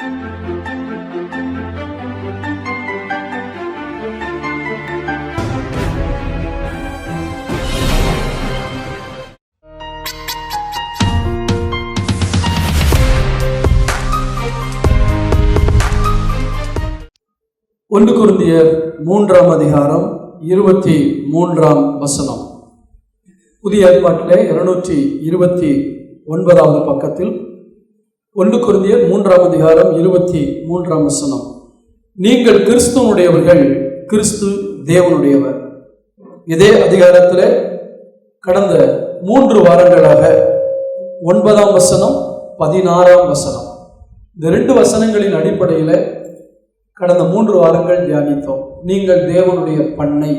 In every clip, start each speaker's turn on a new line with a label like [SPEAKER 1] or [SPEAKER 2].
[SPEAKER 1] ஒன்று கொரிந்தியர் 3ஆம் அதிகாரம் 23ஆம் வசனம். புதிய ஏற்பாட்டிலே 229வது பக்கத்தில் 1 கொரிந்தியர் 3ஆம் அதிகாரம் 23ஆம் வசனம். நீங்கள் கிறிஸ்துவனுடையவர்கள், கிறிஸ்து தேவனுடையவர். இதே அதிகாரத்தில் கடந்த 3 வாரங்களாக 9ஆம் வசனம் 16ஆம் வசனம், இந்த 2 வசனங்களின் அடிப்படையில் கடந்த 3 வாரங்கள் தியானித்தோம். நீங்கள் தேவனுடைய பண்ணை,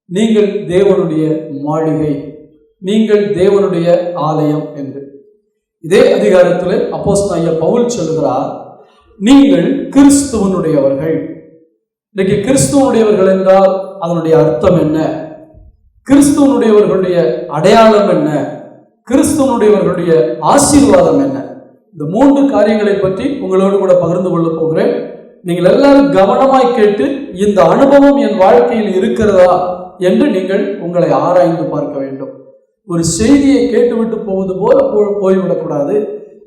[SPEAKER 1] நீங்கள் தேவனுடைய மாளிகை, நீங்கள் தேவனுடைய ஆலயம் என்று. இதே அதிகாரத்தில் அப்போஸ்தலனாகிய பவுல் சொல்கிறார், நீங்கள் கிறிஸ்துவனுடையவர்கள். இன்னைக்கு கிறிஸ்துவனுடையவர்கள் என்றால் அதனுடைய அர்த்தம் என்ன? கிறிஸ்துவனுடையவர்களுடைய அடையாளம் என்ன? கிறிஸ்துவனுடையவர்களுடைய ஆசீர்வாதம் என்ன? இந்த 3 காரியங்களை பற்றி உங்களோடு கூட பகிர்ந்து கொள்ள போகிறேன். நீங்கள் எல்லாரும் கவனமாய் கேட்டு, இந்த அனுபவம் என் வாழ்க்கையில் இருக்கிறதா என்று நீங்கள் உங்களை ஆராய்ந்து பார்க்க வேண்டும். ஒரு செய்தியை கேட்டுவிட்டு போவது போல போய்விடக்கூடாது.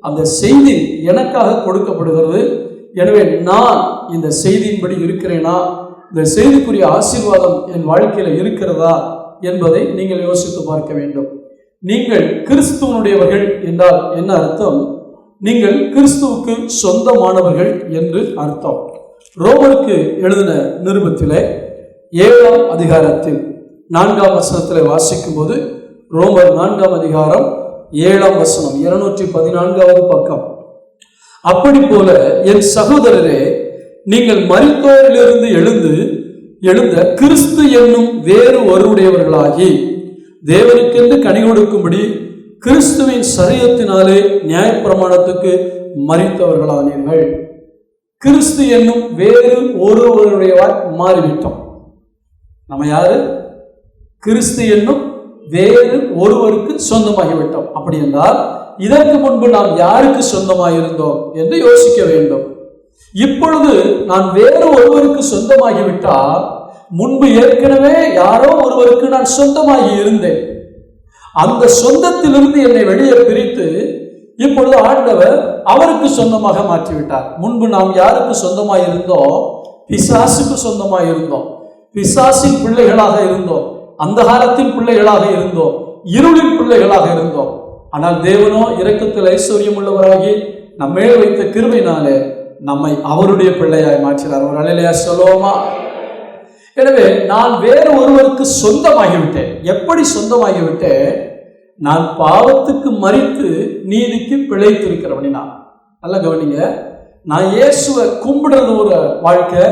[SPEAKER 1] அந்த செய்தி எனக்காக கொடுக்கப்படுகிறது. எனவே நான் இந்த செய்தியின்படி இருக்கிறேனா, இந்த செய்திக்குரிய ஆசீர்வாதம் என் வாழ்க்கையில் இருக்கிறதா என்பதை நீங்கள் யோசித்து பார்க்க வேண்டும். நீங்கள் கிறிஸ்துவனுடையவர்கள் என்றால் என்ன அர்த்தம்? நீங்கள் கிறிஸ்துவுக்கு சொந்தமானவர்கள் என்று அர்த்தம். ரோமருக்கு எழுதின நிருபத்திலே 7ஆம் அதிகாரத்தில் 4ஆம் வசனத்தில் வாசிக்கும் போது, ரோமர் 4ஆம் அதிகாரம் 7ஆம் வசனம், 214வது பக்கம். அப்படி போல என் சகோதரரே, நீங்கள் மரித்தோரிலிருந்து எழுந்த கிறிஸ்து என்னும் வேறு ஒருவருடையவர்களாகி தேவனுக்கென்று கனி கொடுக்கும்படி கிறிஸ்துவின் சரீரத்தினாலே நியாயப்பிரமாணத்துக்கு மரித்தவர்களானீர்கள். கிறிஸ்து என்னும் வேறு ஒருவருடையவாய் மாறிவிட்டோம். நம்ம யாரு? கிறிஸ்து என்னும் வேறு ஒருவருக்கு சொந்தமாகிவிட்டோம். அப்படி என்றால் இதற்கு முன்பு நாம் யாருக்கு சொந்தமாயிருந்தோம் என்று யோசிக்க வேண்டும். இப்பொழுது நான் வேறு ஒருவருக்கு சொந்தமாகிவிட்டால், முன்பு ஏற்கனவே யாரோ ஒருவருக்கு நான் சொந்தமாகி இருந்தேன். அந்த சொந்தத்திலிருந்து என்னை வெளியே பிரித்து இப்பொழுது ஆண்டவர் அவருக்கு சொந்தமாக மாற்றிவிட்டார். முன்பு நாம் யாருக்கு சொந்தமாக இருந்தோம்? பிசாசுக்கு சொந்தமாக இருந்தோம். பிசாசின் பிள்ளைகளாக இருந்தோம். அந்தகாரத்தின் பிள்ளைகளாக இருந்தோம். இருளின் பிள்ளைகளாக இருந்தோம். ஆனால் தேவனோ இரக்கத்தில் ஐஸ்வர்யம் உள்ளவராகி நம்மேல் வைத்த கிருபையினாலே நம்மை அவருடைய பிள்ளையாய் மாற்றினார். ஒரு அல்லேலூயா சொல்லுவோமா? எனவே நான் வேறு ஒருவருக்கு சொந்தமாகிவிட்டேன். எப்படி சொந்தமாகிவிட்டேன்? நான் பாவத்துக்கு மரித்து நீதிக்கு பிழைத்திருக்கிறவனா. நல்லா கவனிங்க. நான் இயேசுவை கும்பிடுறது ஒரு வாழ்க்கை,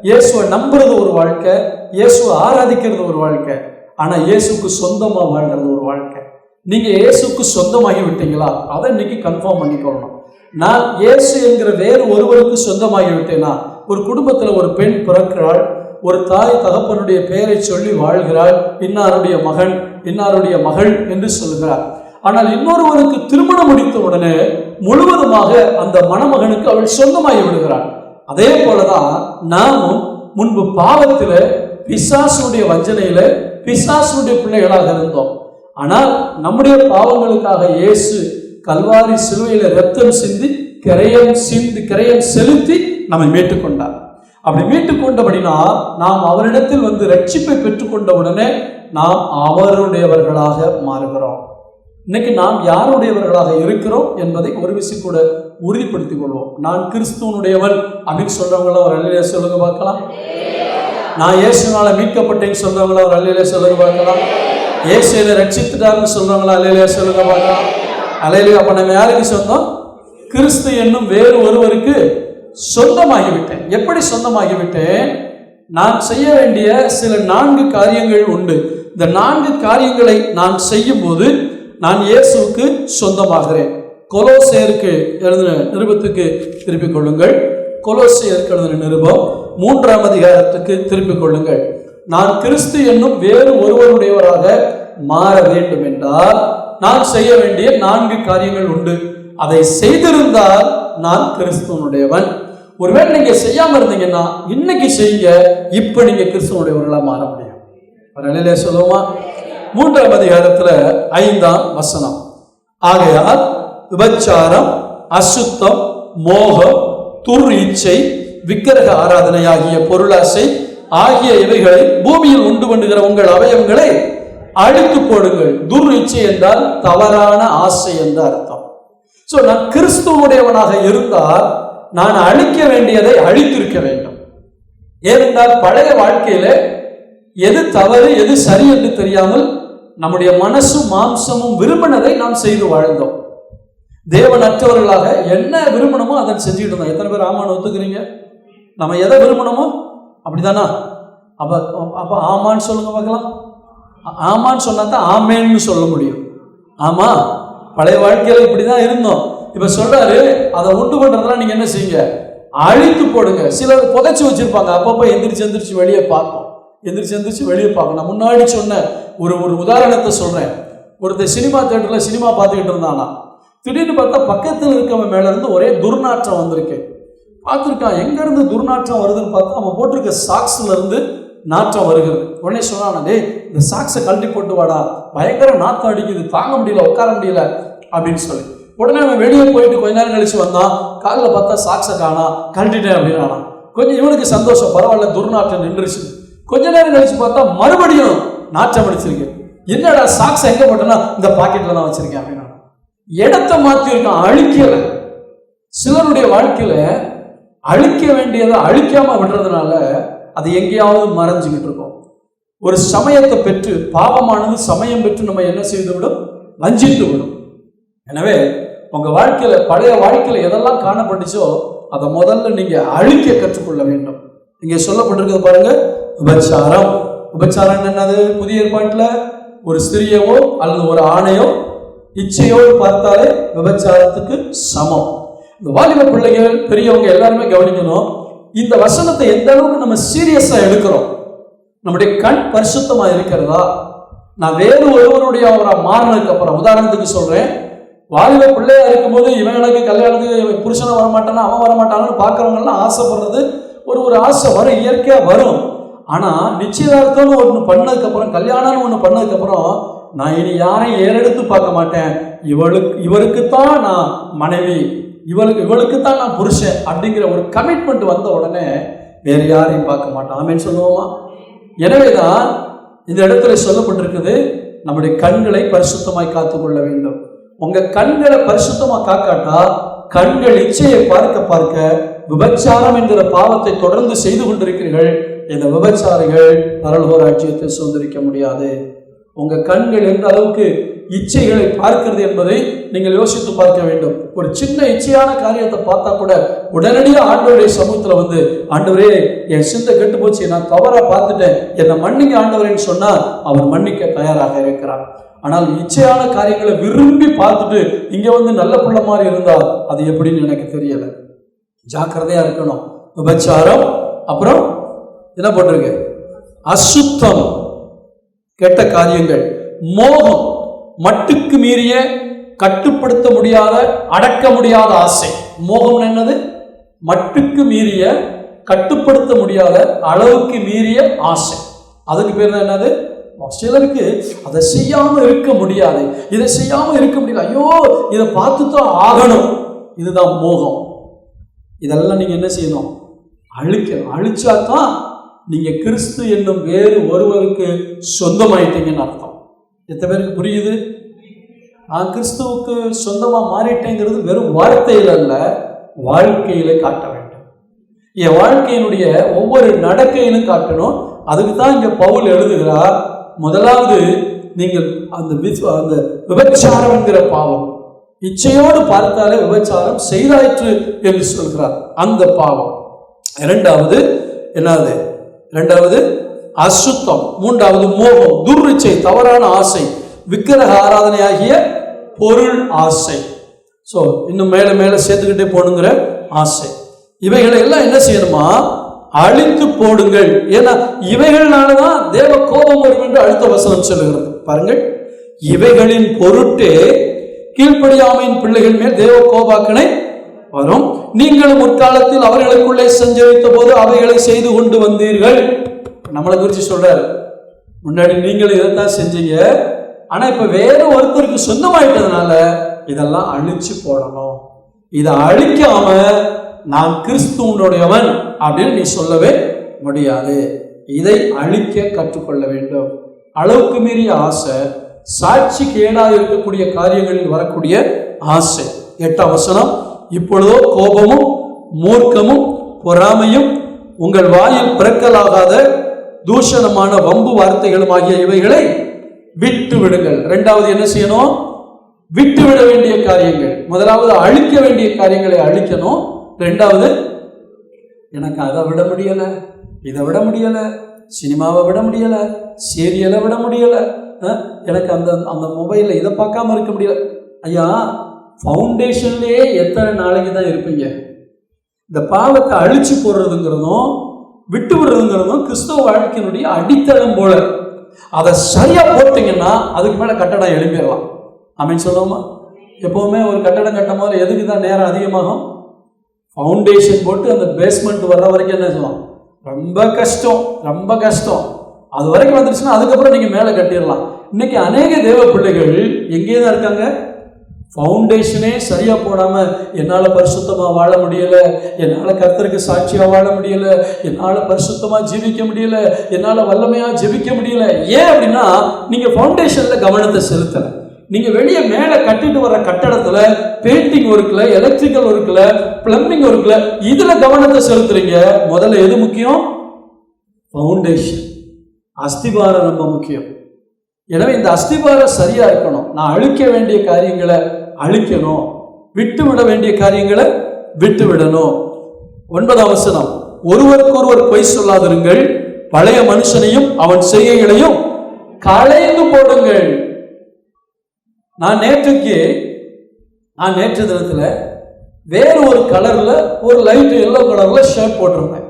[SPEAKER 1] இயேசுவை நம்புறது ஒரு வாழ்க்கை, இயேசுவை ஆராதிக்கிறது ஒரு வாழ்க்கை. ஆனால் இயேசுக்கு சொந்தமாக வாழ்கிறது ஒரு வாழ்க்கை. நீங்கள் இயேசுக்கு சொந்தமாகி விட்டீங்களா? அதை இன்னைக்கு கன்ஃபார்ம் பண்ணிக்கொள்ளணும். நான் இயேசு என்கிற வேறு ஒருவருக்கு சொந்தமாகி விட்டேனா? ஒரு குடும்பத்தில் ஒரு பெண் பிறக்கிறாள், ஒரு தாய் தகப்பனுடைய பெயரை சொல்லி வாழ்கிறாள், இன்னாருடைய மகன் இன்னாருடைய மகள் என்று சொல்கிறார். ஆனால் இன்னொருவருக்கு திருமணம் முடித்த உடனே முழுவதுமாக அந்த மணமகனுக்கு அவள் சொந்தமாகி விடுகிறாள். அதே போலதான் நாமும் முன்பு பாவத்தில, பிசாசுடைய வஞ்சனையில, பிசாசுடைய பிள்ளைகளாக இருந்தோம். ஆனால் நம்முடைய பாவங்களுக்காக இயேசு கல்வாரி சிலுவையில ரத்தம் சிந்தி கரையம் செலுத்தி நம்மை மீட்டுக்கொண்டார். அப்படி மீட்டுக்கொண்டபடினா நாம் அவரிடத்தில் வந்து ரட்சிப்பை பெற்றுக்கொண்ட உடனே நாம் அவருடையவர்களாக மாறுகிறோம். இன்னைக்கு நாம் யாருடையவர்களாக இருக்கிறோம் என்பதை ஒரு விஷயம் கூட உறுதிப்படுத்திக் கொள்வோம். நான் கிறிஸ்துவனுடையவன் அப்படின்னு சொல்றவங்களா ஒரு அல்லேலூயா சொல்லுங்க பார்க்கலாம். நான் இயேசுனால மீட்கப்பட்டேன்னு சொல்றவங்களா ஒரு அல்லேலூயா சொல்லுங்க பார்க்கலாம். இயேசுவை ரட்சித்துட்டாருன்னு சொல்றவங்களா அல்லேலூயா சொல்லுங்க பார்க்கலாம். அல்லேலூயா. அப்ப நம்ம யாருக்கு சொந்தம்? கிறிஸ்து என்னும் வேறு ஒருவருக்கு சொந்தமாகிவிட்டேன். எப்படி சொந்தமாகிவிட்டேன்? நான் செய்ய வேண்டிய சில 4 காரியங்கள் உண்டு. இந்த 4 காரியங்களை நான் செய்யும் போது நான் இயேசுவுக்கு சொந்தமாகிறேன். கொலோசையருக்கு எழுதின நிருபத்துக்கு திருப்பிக் கொள்ளுங்கள். கொலோசையருக்கு எழுதின நிருபம் 3ஆம் அதிகாரத்துக்கு திருப்பிக் கொள்ளுங்கள். நான் கிறிஸ்து என்னும் வேறு ஒருவருடையவராக மாற வேண்டும் என்றால் நான் செய்ய வேண்டிய 4 காரியங்கள் உண்டு. அதை செய்திருந்தால் நான் கிறிஸ்துவனுடையவன். ஒருவேளை நீங்க செய்யாம இருந்தீங்கன்னா இன்னைக்கு செய்யுங்க. இப்ப நீங்க கிறிஸ்துவனுடையவர்களா மாற முடியும். ஒரு சொல்லுவோமா? 3ஆம் அதிகாரத்துல 5ஆம் வசனம். ஆகையால் விபச்சாரம், அசுத்தம், மோகம், துர் இச்சை, விக்கிரக ஆராதனை ஆகிய பொருளாசை ஆகிய இவைகளை பூமியில் உண்டு பண்ணுகிற உங்கள் அவயவங்களை அழித்து போடுங்கள். துர் இச்சை என்றால் தவறான ஆசை என்ற அர்த்தம். சோ நான் கிறிஸ்துவனுடையவனாக இருந்தால் நான் அழிக்க வேண்டியதை அழித்திருக்க வேண்டும். ஏனென்றால் பழைய வாழ்க்கையில எது தவறு எது சரி என்று தெரியாமல் நம்முடைய மனசும் மாம்சமும் விரும்பினதை நாம் செய்து வாழ்ந்தோம். தேவனற்றவர்களாக என்ன விரும்பணுமோ அதை செஞ்சுட்டு இருந்தோம். எத்தனை பேர் ஆமான்னு ஒத்துக்கிறீங்க? நம்ம எதை விரும்பணுமோ அப்படிதானா? அப்ப அப்ப ஆமான்னு சொல்லுங்க பார்க்கலாம். ஆமான்னு சொன்னா தான் ஆமேன்னு சொல்ல முடியும். ஆமா, பழைய வாழ்க்கையில இப்படிதான் இருந்தோம். இப்ப சொல்றாரு, அதை உண்டு பண்றதுலாம் நீங்க என்ன செய்யுங்க? அழித்து போடுங்க. சிலர் புதைச்சு வச்சிருப்பாங்க, அப்பப்ப எந்திரிச்சு வெளியே பார்ப்போம். எந்திரிச்சு வெளியே பார்க்கணும். நான் முன்னாடி சொன்ன ஒரு உதாரணத்தை சொல்றேன். ஒருத்தர் சினிமா தியேட்டர்ல சினிமா பார்த்துக்கிட்டு இருந்தானா, திடீர்னு பார்த்தா பக்கத்தில் இருக்கவன் மேல இருந்து ஒரே துர்நாற்றம் வந்திருக்கு. பார்த்துருக்கான், எங்க இருந்து துர்நாற்றம் வருதுன்னு பார்த்தா அவன் போட்டிருக்க சாக்ஸ்ல இருந்து நாற்றம் வருகிறது. உடனே சொன்னான், டே இந்த சாக்ஸை கழட்டி போட்டு வாடா, பயங்கர நாற்றம் அடிக்குது, தாங்க முடியல, உட்கார முடியல அப்படின்னு சொல்லி. உடனே அவன் வெளியே போயிட்டு கொஞ்ச நேரம் கழிச்சு வந்தான். காலில் பார்த்தா சாக்ஸை காணா, கழட்டிட்டேன் அப்படின்னு ஆனா. கொஞ்சம் இவனுக்கு சந்தோஷம், பரவாயில்ல துர்நாற்றம் நின்றுச்சு. கொஞ்ச நேரம் கழிச்சு பார்த்தா மறுபடியும் நாற்றம் அடிச்சிருக்கு. என்னடா சாக்ஸ் எங்க போட்டேன்னா இந்த பாக்கெட்ல தான் வச்சிருக்கேன் அப்படின்னா. இடத்தை மாத்தி இருக்கான், அழிக்கல. சிலருடைய வாழ்க்கையில அழிக்க வேண்டியதை அழிக்காம விடுறதுனால அது எங்கேயாவது மறைஞ்சுக்கிட்டு இருக்கோம். ஒரு சமயத்தை பெற்று பாவமானது சமயம் பெற்று நம்ம என்ன செய்து விடும்? வஞ்சித்து விடும். எனவே உங்க வாழ்க்கையில பழைய வாழ்க்கையில எதெல்லாம் காணப்பட்டுச்சோ அதை முதல்ல நீங்க அழிக்க கற்றுக்கொள்ள வேண்டும். இங்க சொல்லப்பட்டிருக்கிறது பாருங்க, விபச்சாரம். விபச்சாரம் என்னது? புதிய ஏற்பாட்டுல ஒரு ஸ்திரியவோ அல்லது ஒரு ஆணையோ இச்சையோடு பார்த்தாலே விபச்சாரத்துக்கு சமம். இந்த வாலிப பிள்ளைகள் பெரியவங்க எல்லாருமே கவனிக்கணும். இந்த வசனத்தை எந்த அளவுக்கு நம்ம சீரியஸா எடுக்கிறோம். நம்முடைய கண் பரிசுத்தமா இருக்கிறதா? நான் வேறு ஒருவருடைய மாறினதுக்கு அப்புறம், உதாரணத்துக்கு சொல்றேன், வாலிப பிள்ளையா இருக்கும்போது இவன் எனக்கு கல்யாணத்துக்கு புருஷனை வரமாட்டானா அவன் வரமாட்டானு பார்க்கறவங்க எல்லாம் ஆசைப்படுறது ஒரு ஆசை வரும், இயற்கையா வரும். ஆனா நிச்சயதார்த்தம்னு ஒன்று பண்ணதுக்கு அப்புறம், கல்யாணம்னு ஒன்று பண்ணதுக்கு அப்புறம், நான் இனி யாரையும் ஏறெடுத்து பார்க்க மாட்டேன், இவருக்குத்தான் நான் மனைவி, இவளுக்குத்தான் நான் புருஷன் அப்படிங்கிற ஒரு கமிட்மெண்ட் வந்த உடனே வேற யாரையும் பார்க்க மாட்டான். ஆமேன்னு சொல்லுவோமா? எனவேதான் இந்த இடத்துல சொல்லப்பட்டிருக்குது, நம்முடைய கண்களை பரிசுத்தமாய் காத்துக்கொள்ள வேண்டும். உங்க கண்களை பரிசுத்தமா காக்காட்டா கண்கள் இச்சையை பார்க்க பார்க்க விபச்சாரம் என்கிற பாவத்தை தொடர்ந்து செய்து கொண்டிருக்கிறீர்கள். இந்த விபச்சாரிகள் பரலோக ராஜ்யத்தை சுதந்திரிக்க முடியாது. உங்க கண்கள் எந்த அளவுக்கு இச்சைகளை பார்க்கிறது என்பதை நீங்கள் யோசித்து பார்க்க வேண்டும். ஒரு சின்ன இச்சையான காரியத்தை பார்த்தா கூட உடனடியாக ஆண்டவருடைய சமூகத்துல வந்து, ஆண்டவரே என் சிந்தை கெட்டு போச்சு, நான் தவறா பார்த்துட்டேன், என்னை மன்னிக்க ஆண்டவரேன்னு சொன்னா அவர் மன்னிக்க தயாராக இருக்கிறார். ஆனால் இச்சையான காரியங்களை விரும்பி பார்த்துட்டு இங்க வந்து நல்ல பிள்ளை மாதிரி இருந்தால் அது எப்படின்னு எனக்கு தெரியல. ஜாக்கிரதையா இருக்கணும். விபச்சாரம், அப்புறம் என்ன போட்டிருக்கு? அசுத்தம், கெட்ட காரியங்கள், மோகம், மட்டுக்கு மீறிய கட்டுப்படுத்த முடியாத அடக்க முடியாத ஆசை. மோகம் என்னது? மட்டுக்கு மீறிய கட்டுப்படுத்த முடியாத அளவுக்கு மீறிய ஆசை. அதுக்கு பேர் தான் என்னது? சிலருக்கு அதை செய்யாம இருக்க முடியாது, இதை செய்யாம இருக்க முடியல, ஐயோ இதை பார்த்துதான் ஆகணும். இதுதான் மோகம். இதெல்லாம் நீங்க என்ன செய்யணும்? அழிக்கணும். அழிச்சாதான் நீங்க கிறிஸ்து என்னும் வேறு ஒருவருக்கு சொந்தமாயிட்டீங்கன்னு அர்த்தம். எத்தனை பேருக்கு புரியுது? நான் கிறிஸ்துவுக்கு சொந்தமா மாறிட்டேங்கிறது வெறும் வார்த்தையில் அல்ல, வாழ்க்கையில காட்ட வேண்டும். என் வாழ்க்கையினுடைய ஒவ்வொரு நடக்கையிலும் காட்டணும். அதுக்கு தான் இங்க பவுல் எழுதுகிறார், முதலாவது நீங்கள் அந்த விபச்சாரம் என்கிற பாவம், இச்சையோடு பார்த்தாலே விபச்சாரம் செய்தாயிற்று என்று சொல்கிறார், அந்த பாவம். இரண்டாவது என்னது? இரண்டாவது அசுத்தம். மூன்றாவது மோகம், துர்ரிச்சை, தவறான ஆசை, விக்கிரக ஆராதனை ஆகிய பொருள் ஆசை. ஸோ இன்னும் மேல மேல சேர்த்துக்கிட்டே போடுங்கிற ஆசை. இவைகளை எல்லாம் என்ன செய்யணுமா? அழித்து போடுங்கள். ஏன்னா இவைகள்னாலதான் தேவ கோபம் வரும் என்று அடுத்த வசனம் சொல்லுகிறது. பாருங்கள், இவைகளின் பொருட்டே கீழ்ப்படியாமையின் பிள்ளைகள் மேல் தேவ கோபாக்கனை வரும். நீங்களும் முற்காலத்தில் அவர்களுக்குள்ளே சஞ்சரித்த போது அவைகளை செய்து கொண்டு வந்தீர்கள். நம்மளை குறித்து சொல்றாரு, முன்னாடி நீங்களும் இதைத்தான் செஞ்சீங்க, ஆனா இப்ப வேற ஒருத்தருக்கு சொந்தமாயிட்டதுனால இதெல்லாம் அழிச்சு போடணும். இதை அழிக்காம நான் கிறிஸ்துவனுடையவன் அப்படின்னு நீ சொல்லவே முடியாது. இதை அழிக்க கற்றுக்கொள்ள வேண்டும். அளவுக்கு மீறிய ஆசை, சாட்சி கேடாக இருக்கக்கூடிய காரியங்களில் வரக்கூடிய ஆசை. 8ஆம் வசனம், இப்பொழுதோ கோபமும் மூர்க்கமும் பொறாமையும் உங்கள் வாயில் பிறக்கலாகாத தூஷணமான வம்பு வார்த்தைகளும் ஆகிய இவைகளை விட்டு விடுங்கள். இரண்டாவது என்ன செய்யணும்? விட்டு விட வேண்டிய காரியங்கள். முதலாவது அழிக்க வேண்டிய காரியங்களை அழிக்கணும். இரண்டாவது, எனக்கு அதை விட முடியல, இதை விட முடியல, சினிமாவை விட முடியல, சீரியலை விட முடியல, எனக்கு அந்த அந்த மொபைலில் இதை பார்க்காம இருக்க முடியல. ஐயா, ஃபவுண்டேஷன்லேயே எத்தனை நாளைக்கு தான் இருப்பீங்க? இந்த பாவத்தை அழிச்சு போடுறதுங்கிறதும் விட்டு விடுறதுங்கிறதும் கிறிஸ்தவ வாழ்க்கையினுடைய அடித்தளம் போல. அதை சரியா போட்டீங்கன்னா அதுக்கு மேலே கட்டடம் எழுப்பிடலாம். ஆமென் சொல்லுவோமா? எப்பவுமே ஒரு கட்டடம் கட்டும் போது எதுக்கு தான் நேரம் அதிகமாகும்? ஃபவுண்டேஷன் போட்டு அந்த பேஸ்மெண்ட் வர்ற வரைக்கும் என்ன செய்வோம்? ரொம்ப கஷ்டம், ரொம்ப கஷ்டம். அது வரைக்கும் வந்துருச்சுன்னா அதுக்கப்புறம் நீங்கள் மேலே கட்டிடலாம். இன்னைக்கு அநேக தேவ பிள்ளைகள் எங்கேயே தான் இருக்காங்க? ஃபவுண்டேஷனே சரியா போடாம என்னால் பரிசுத்தமாக வாழ முடியல, என்னால் கர்த்தருக்கு சாட்சியாக வாழ முடியல, என்னால் பரிசுத்தமாக ஜீவிக்க முடியல, என்னால் வல்லமையாக ஜெபிக்க முடியல. ஏன் அப்படின்னா நீங்கள் ஃபவுண்டேஷனில் கவனத்தை செலுத்தலை. நீங்கள் வெளியே மேலே கட்டிட்டு வர கட்டடத்தில் பெயிண்டிங் ஒர்க்கில், எலக்ட்ரிக்கல் ஒர்க்கில், பிளம்பிங் ஒர்க்கில் இதில் கவனத்தை செலுத்துறீங்க. முதல்ல எது முக்கியம்? ஃபவுண்டேஷன், அஸ்திபாரம் ரொம்ப முக்கியம். எனவே இந்த அஸ்திபாரம் சரியா இருக்கணும். நான் அழிக்க வேண்டிய காரியங்களை அழிக்கணும், விட்டு விட வேண்டிய காரியங்களை விட்டு விடணும். 9ஆம் வசனம், ஒருவருக்கொருவர் பொய் சொல்லாதிருங்கள், பழைய மனுஷனையும் அவன் செய்கைகளையும் களைந்து போடுங்கள். நான் நேற்று தினத்துல வேறு ஒரு கலர்ல, ஒரு லைட் எல்லோ கலர்ல ஷர்ட் போட்டிருந்தேன்.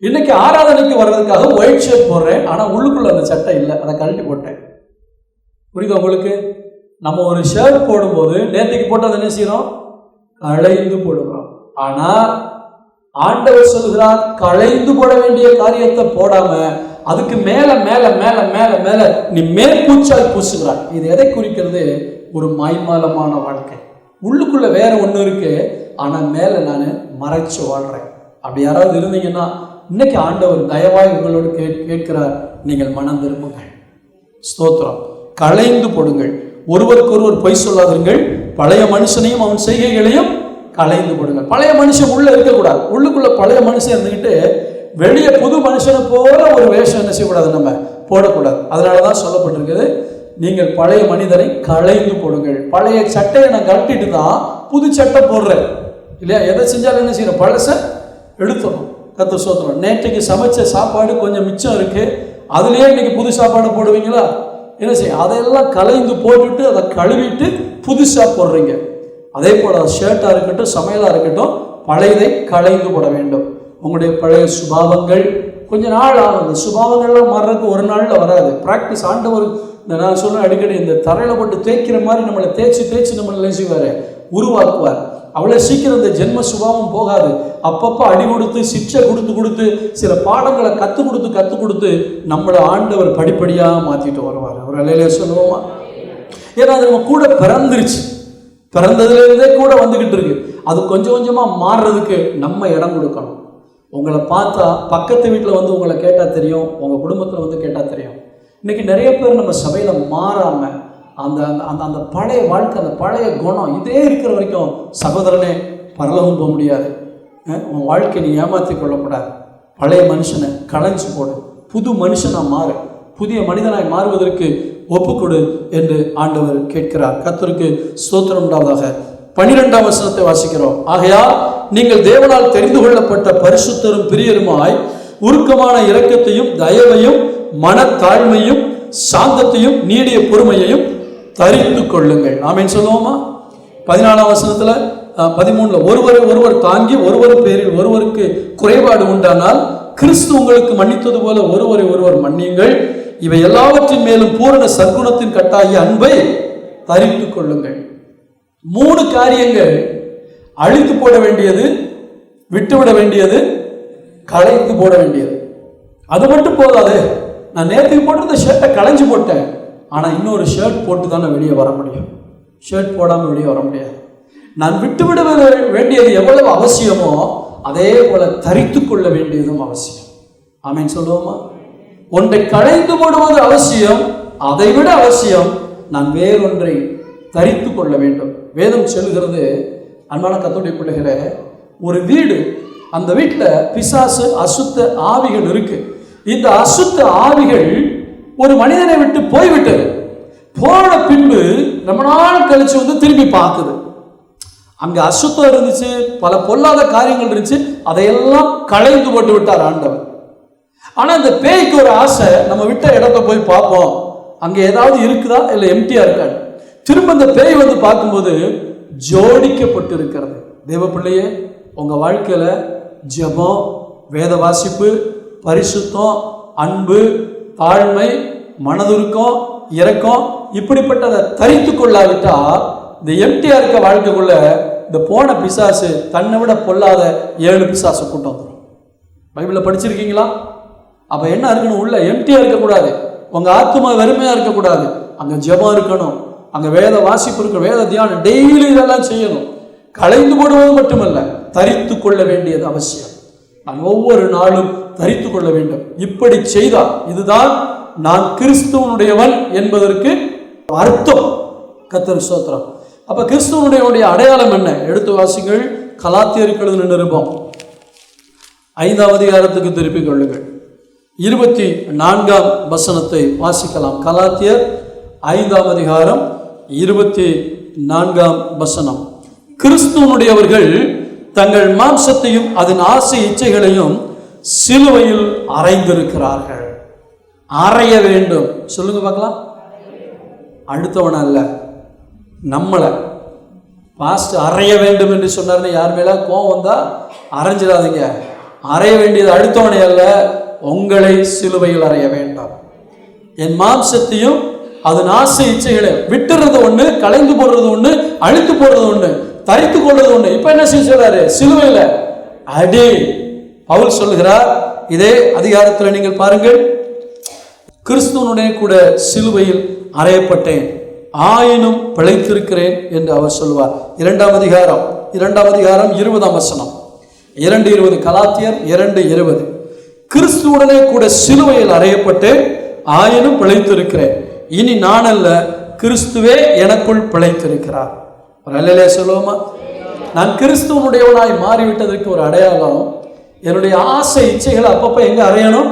[SPEAKER 1] இன்னைக்கு ஆராதனைக்கு வர்றதுக்காக ஒயிட் ஷர்ட் போடுறேன், ஆனா உள்ளுக்குள்ள அந்த சட்டை இல்லை, அதை கழட்டி போட்டேன். புரியுது உங்களுக்கு? நம்ம ஒரு ஷர்ட் போடும்போது நேற்றுக்கு போட்டது என்ன செய்யறோம்? களைந்து போடுகிறோம். ஆனால் ஆண்டவர் சொல்கிறார், களைந்து போட வேண்டிய காரியத்தை போடாம அதுக்கு மேல மேல மேல மேல மேல நீ மேற்பூச்சால் பூசுகிறார். இது எதை குறிக்கிறது? ஒரு மாய்மாலமான வாழ்க்கை. உள்ளுக்குள்ள வேற ஒண்ணு இருக்கு, ஆனா மேல நான் மறைச்சு வாழ்றேன். அப்படி யாராவது இருந்தீங்கன்னா இன்னைக்கு ஆண்டவர் தயவாய் உங்களோடு கேட்கிறார், நீங்கள் மனம் திரும்புங்கள். ஸ்தோத்திரம். களைந்து போடுங்கள், ஒருவருக்கொருவர் பொய் சொல்லாதீர்கள், பழைய மனுஷனையும் அவன் செய்கைகளையும் களைந்து போடுங்கள். பழைய மனுஷன் உள்ள இருக்கக்கூடாது. உள்ளுக்குள்ள பழைய மனுஷன் இருந்துக்கிட்டு வெளியே புது மனுஷனை போல ஒரு வேஷம் என்ன செய்யக்கூடாது? நம்ம போடக்கூடாது. அதனாலதான் சொல்லப்பட்டிருக்குது, நீங்கள் பழைய மனிதரை களைந்து போடுங்கள். பழைய சட்டையை நான் கழட்டிட்டு தான் புது சட்டை போடுறேன் இல்லையா? எதை செஞ்சாலும் என்ன செய்யணும்? பழச எடுத்துடும். கர்த்தர் ஸ்தோத்திரம். நேற்றைக்கு சமைச்ச சாப்பாடு கொஞ்சம் மிச்சம் இருக்கு, அதுலயே இன்னைக்கு புது சாப்பாடு போடுவீங்களா? என்ன செய்ய? அதையெல்லாம் களைந்து போட்டுட்டு அதை கழுவிட்டு புதுசா போடுறீங்க. அதே போல ஷர்ட்டா இருக்கட்டும், சமையலா இருக்கட்டும், பழையதை களைந்து போட வேண்டும். உங்களுடைய பழைய சுபாவங்கள் கொஞ்ச நாள் ஆகும். அந்த சுபாவங்கள்லாம் மாறுறதுக்கு ஒரு நாளில் வராது. ப்ராக்டிஸ். ஆண்டவர் நான் சொல்ல அடிக்கடி, இந்த தரையில போட்டு தேய்க்கிற மாதிரி நம்மளை தேய்ச்சி நம்மளை செய்வார், உருவாக்குவார். அவ்வளோ சீக்கிரம் இந்த ஜென்ம சுபாவம் போகாது. அப்பப்போ அடி கொடுத்து சிக்ஷை கொடுத்து சில பாடங்களை கற்றுக் கொடுத்து நம்மளை ஆண்டவர் படிப்படியாக மாற்றிட்டு வருவார். ஒரு அலையில சொல்லுவோமா? ஏன்னா அது நம்ம கூட பிறந்துருச்சு, பிறந்ததுலேருந்தே கூட வந்துக்கிட்டு இருக்கு. அது கொஞ்சம் கொஞ்சமாக மாறுறதுக்கு நம்ம இடம் கொடுக்கணும். உங்களை பார்த்தா பக்கத்து வீட்டில் வந்து உங்களை கேட்டால் தெரியும், உங்கள் குடும்பத்தில் வந்து கேட்டால் தெரியும். இன்னைக்கு நிறைய பேர் நம்ம சபையில் மாறாமல் அந்த அந்த அந்த பழைய வாழ்க்கை, அந்த பழைய குணம் இதே இருக்கிற வரைக்கும் சகோதரனே பரலோகம் போக முடியாது. உன் வாழ்க்கையை நீ ஏமாற்றி கொள்ளக்கூடாது. பழைய மனுஷனை களைஞ்சு போடு, புது மனுஷனாக மாறு, புதிய மனிதனாய் மாறுவதற்கு ஒப்புக்கொடு என்று ஆண்டவர் கேட்கிறார். கர்த்தருக்கு ஸ்தோத்திரம் உண்டாவதாக. 12ஆம் வசனத்தை வாசிக்கிறோம். ஆகையால் நீங்கள் தேவனால் தெரிந்து கொள்ளப்பட்ட பரிசுத்தரும் பிரியருமாய் உருக்கமான இரக்கத்தையும் தயவையும் மனத்தாழ்மையும் சாந்தத்தையும் நீடிய பொறுமையையும் தரித்து கொள்ளுங்கள். ஆமென் சொல்லுவோமா? 14ஆம் வசனத்துல 13 ஒருவரை ஒருவர் தாங்கி ஒருவர் பேரில் ஒருவருக்கு குறைபாடு உண்டானால் கிறிஸ்து உங்களுக்கு மன்னித்தது போல ஒருவரை ஒருவர் மன்னியுங்கள். இவை எல்லாவற்றின் மேலும் பூரண சற்குணத்தின் கட்டாகிய அன்பை தரித்து கொள்ளுங்கள். 3 காரியங்கள் அழித்து போட வேண்டியது, விட்டுவிட வேண்டியது, களைந்து போட வேண்டியது. அது மட்டும் போதாது. நான் நேற்றுக்கு போட்டிருந்த ஷர்ட்டை களைஞ்சு போட்டேன், ஆனால் இன்னொரு ஷர்ட் போட்டு தான் நான் வெளியே வர முடியும். ஷர்ட் போடாமல் வெளியே வர முடியாது. நான் விட்டுவிட வேண்டியது எவ்வளவு அவசியமோ அதே போல தரித்து கொள்ள வேண்டியதும் அவசியம். ஆமேன் சொல்லுவோமா? ஒன்றை களைந்து போடுவது அவசியம், அதை விட அவசியம் நான் வேறொன்றை தரித்து கொள்ள வேண்டும். வேதம் சொல்லுகிறது, அன்பான கர்த்தருடைய பிள்ளைகளே, ஒரு வீடு, அந்த வீட்டில் பிசாசு அசுத்த ஆவிகள் இருக்கு. இந்த அசுத்த ஆவிகள் ஒரு மனிதனை விட்டு போய்விட்டது. போன பின்பு ரொம்ப நாள் கழிச்சு வந்து திரும்பி பார்க்குது. அங்க அசுத்தம் இருந்துச்சு, பல பொல்லாத காரியங்கள் இருந்துச்சு, அதையெல்லாம் களைந்து போட்டு விட்டார் ஆண்டவர். ஆனா இந்த பேய்க்கு ஒரு ஆசை, நம்ம விட்ட இடத்த போய் பார்ப்போம், அங்க ஏதாவது இருக்குதா இல்லை எம்டியா இருக்காது. திரும்ப இந்த பேய் வந்து பார்க்கும்போது ஜோடிக்கப்பட்டு இருக்கிறது. தேவ பிள்ளையே, உங்க வாழ்க்கையில ஜெபம், வேத வாசிப்பு, பரிசுத்தம், அன்பு, தாழ்மை, மனதுருக்கம், இரக்கம், இப்படிப்பட்டதை தரித்து கொள்ளாவிட்டால் இந்த எம்டியா இருக்க வாழ்க்கைக்குள்ள இந்த போன பிசாசு தன்னை விட பொல்லாத 7 பிசாசு கூட்டம் வந்துடும். பைபிளை படிச்சிருக்கீங்களா? அப்ப என்ன இருக்கணும்? உள்ள எம்டியா இருக்கக்கூடாது, உங்க ஆத்துமா வெறுமையா இருக்கக்கூடாது. அங்க ஜெபம் இருக்கணும், அங்க வேத வாசிப்பு இருக்கணும், வேத தியானம், டெய்லி இதெல்லாம் செய்யணும். களைந்து போடுவது மட்டுமல்ல, தரித்து கொள்ள வேண்டியது அவசியம். நான் ஒவ்வொரு நாளும் தரித்து கொள்ள வேண்டும். இப்படி செய்தால் இதுதான் நான் கிறிஸ்துவனுடையவன் என்பதற்கு அர்த்தம். கர்த்தர் ஸ்தோத்திரம். அப்ப கிறிஸ்துவனுடைய அடையாளம் என்ன? எடுத்து வாசிங்கள். கலாத்தியருக்கு எழுதின நிருபம் 5ஆம் அதிகாரத்துக்கு திருப்பிக் கொள்ளுங்கள். 24ஆம் வசனத்தை வாசிக்கலாம். கலாத்தியர் 5ஆம் அதிகாரம் 24ஆம் வசனம். கிறிஸ்துவனுடையவர்கள் தங்கள் மாம்சத்தையும் அதன் ஆசை இச்சைகளையும் சிலுவையில் அறைந்திருக்கிறார்கள். அறைய வேண்டும். சொல்லுங்க பார்க்கலாம். அடுத்தவன அல்ல, நம்மளை. பாஸ்ட் அறைய வேண்டும் என்று சொன்னார்னு யார் மேல கோவம் வந்தா அரைஞ்சிடாதீங்க. அறைய வேண்டியது அடுத்தவனை அல்ல, உங்களை சிலுவையில் அறைய வேண்டாம். என் மாம்சத்தையும் அதன் ஆசை இச்சைகளை விட்டுறது ஒண்ணு, களைந்து போடுறது ஒண்ணு, அழித்து போடுறது ஒண்ணு, தரித்து கொள்வது ஒண்ணு. இப்ப என்ன சொல்றாரு? சிலுவையில அடி. பவுல் சொல்லுகிறார், இதே அதிகாரத்தில் நீங்கள் பாருங்கள், கிறிஸ்துவனுடைய கூட சிலுவையில் அறையப்பட்டேன், ஆயினும் பிழைத்திருக்கிறேன் என்று அவர் சொல்வார். 2ஆம் அதிகாரம் 20ஆம் வசனம். 2:20. கலாத்தியர் 2:20. கிறிஸ்துவுடனே கூட சிலுவையில் அறையப்பட்டு ஆயினும் பிழைத்திருக்கிறேன், இனி நான் அல்ல, கிறிஸ்துவே எனக்குள் பிழைத்திருக்கிறார். ஒரு அல்லேலூயா சொல்லுவோமா? நான் கிறிஸ்துவனுடையவனாய் மாறிவிட்டதற்கு ஒரு அடையாளம், என்னுடைய ஆசை இச்சைகளை அப்பப்ப எங்க அறையணும்?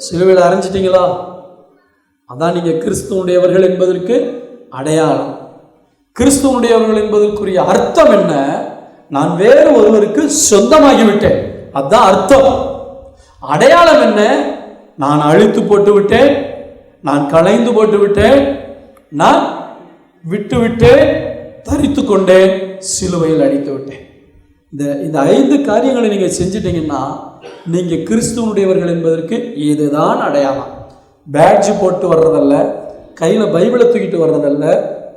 [SPEAKER 1] சிலுவையில் அரைஞ்சிட்டீங்களா? அதான் நீங்க கிறிஸ்துவனுடையவர்கள் என்பதற்கு அடையாளம். கிறிஸ்துவனுடையவர்கள் என்பதற்குரிய அர்த்தம் என்ன? நான் வேறு ஒருவருக்கு சொந்தமாகிவிட்டேன், அதுதான் அர்த்தம். அடையாளம் என்ன? நான் அழித்து போட்டு விட்டேன், நான் களைந்து போட்டு விட்டேன், நான் விட்டு விட்டேன், தரித்து கொண்டேன், சிலுவையில் அடித்து விட்டேன். இந்த 5 காரியங்களை நீங்க செஞ்சிட்டீங்கன்னா நீங்க கிறிஸ்துவனுடையவர்கள் என்பதற்கு இதுதான் அடையாளம். பேட்ஜ் போட்டு வர்றதல்ல, கையில பைபிளை தூக்கிட்டு வர்றதல்ல,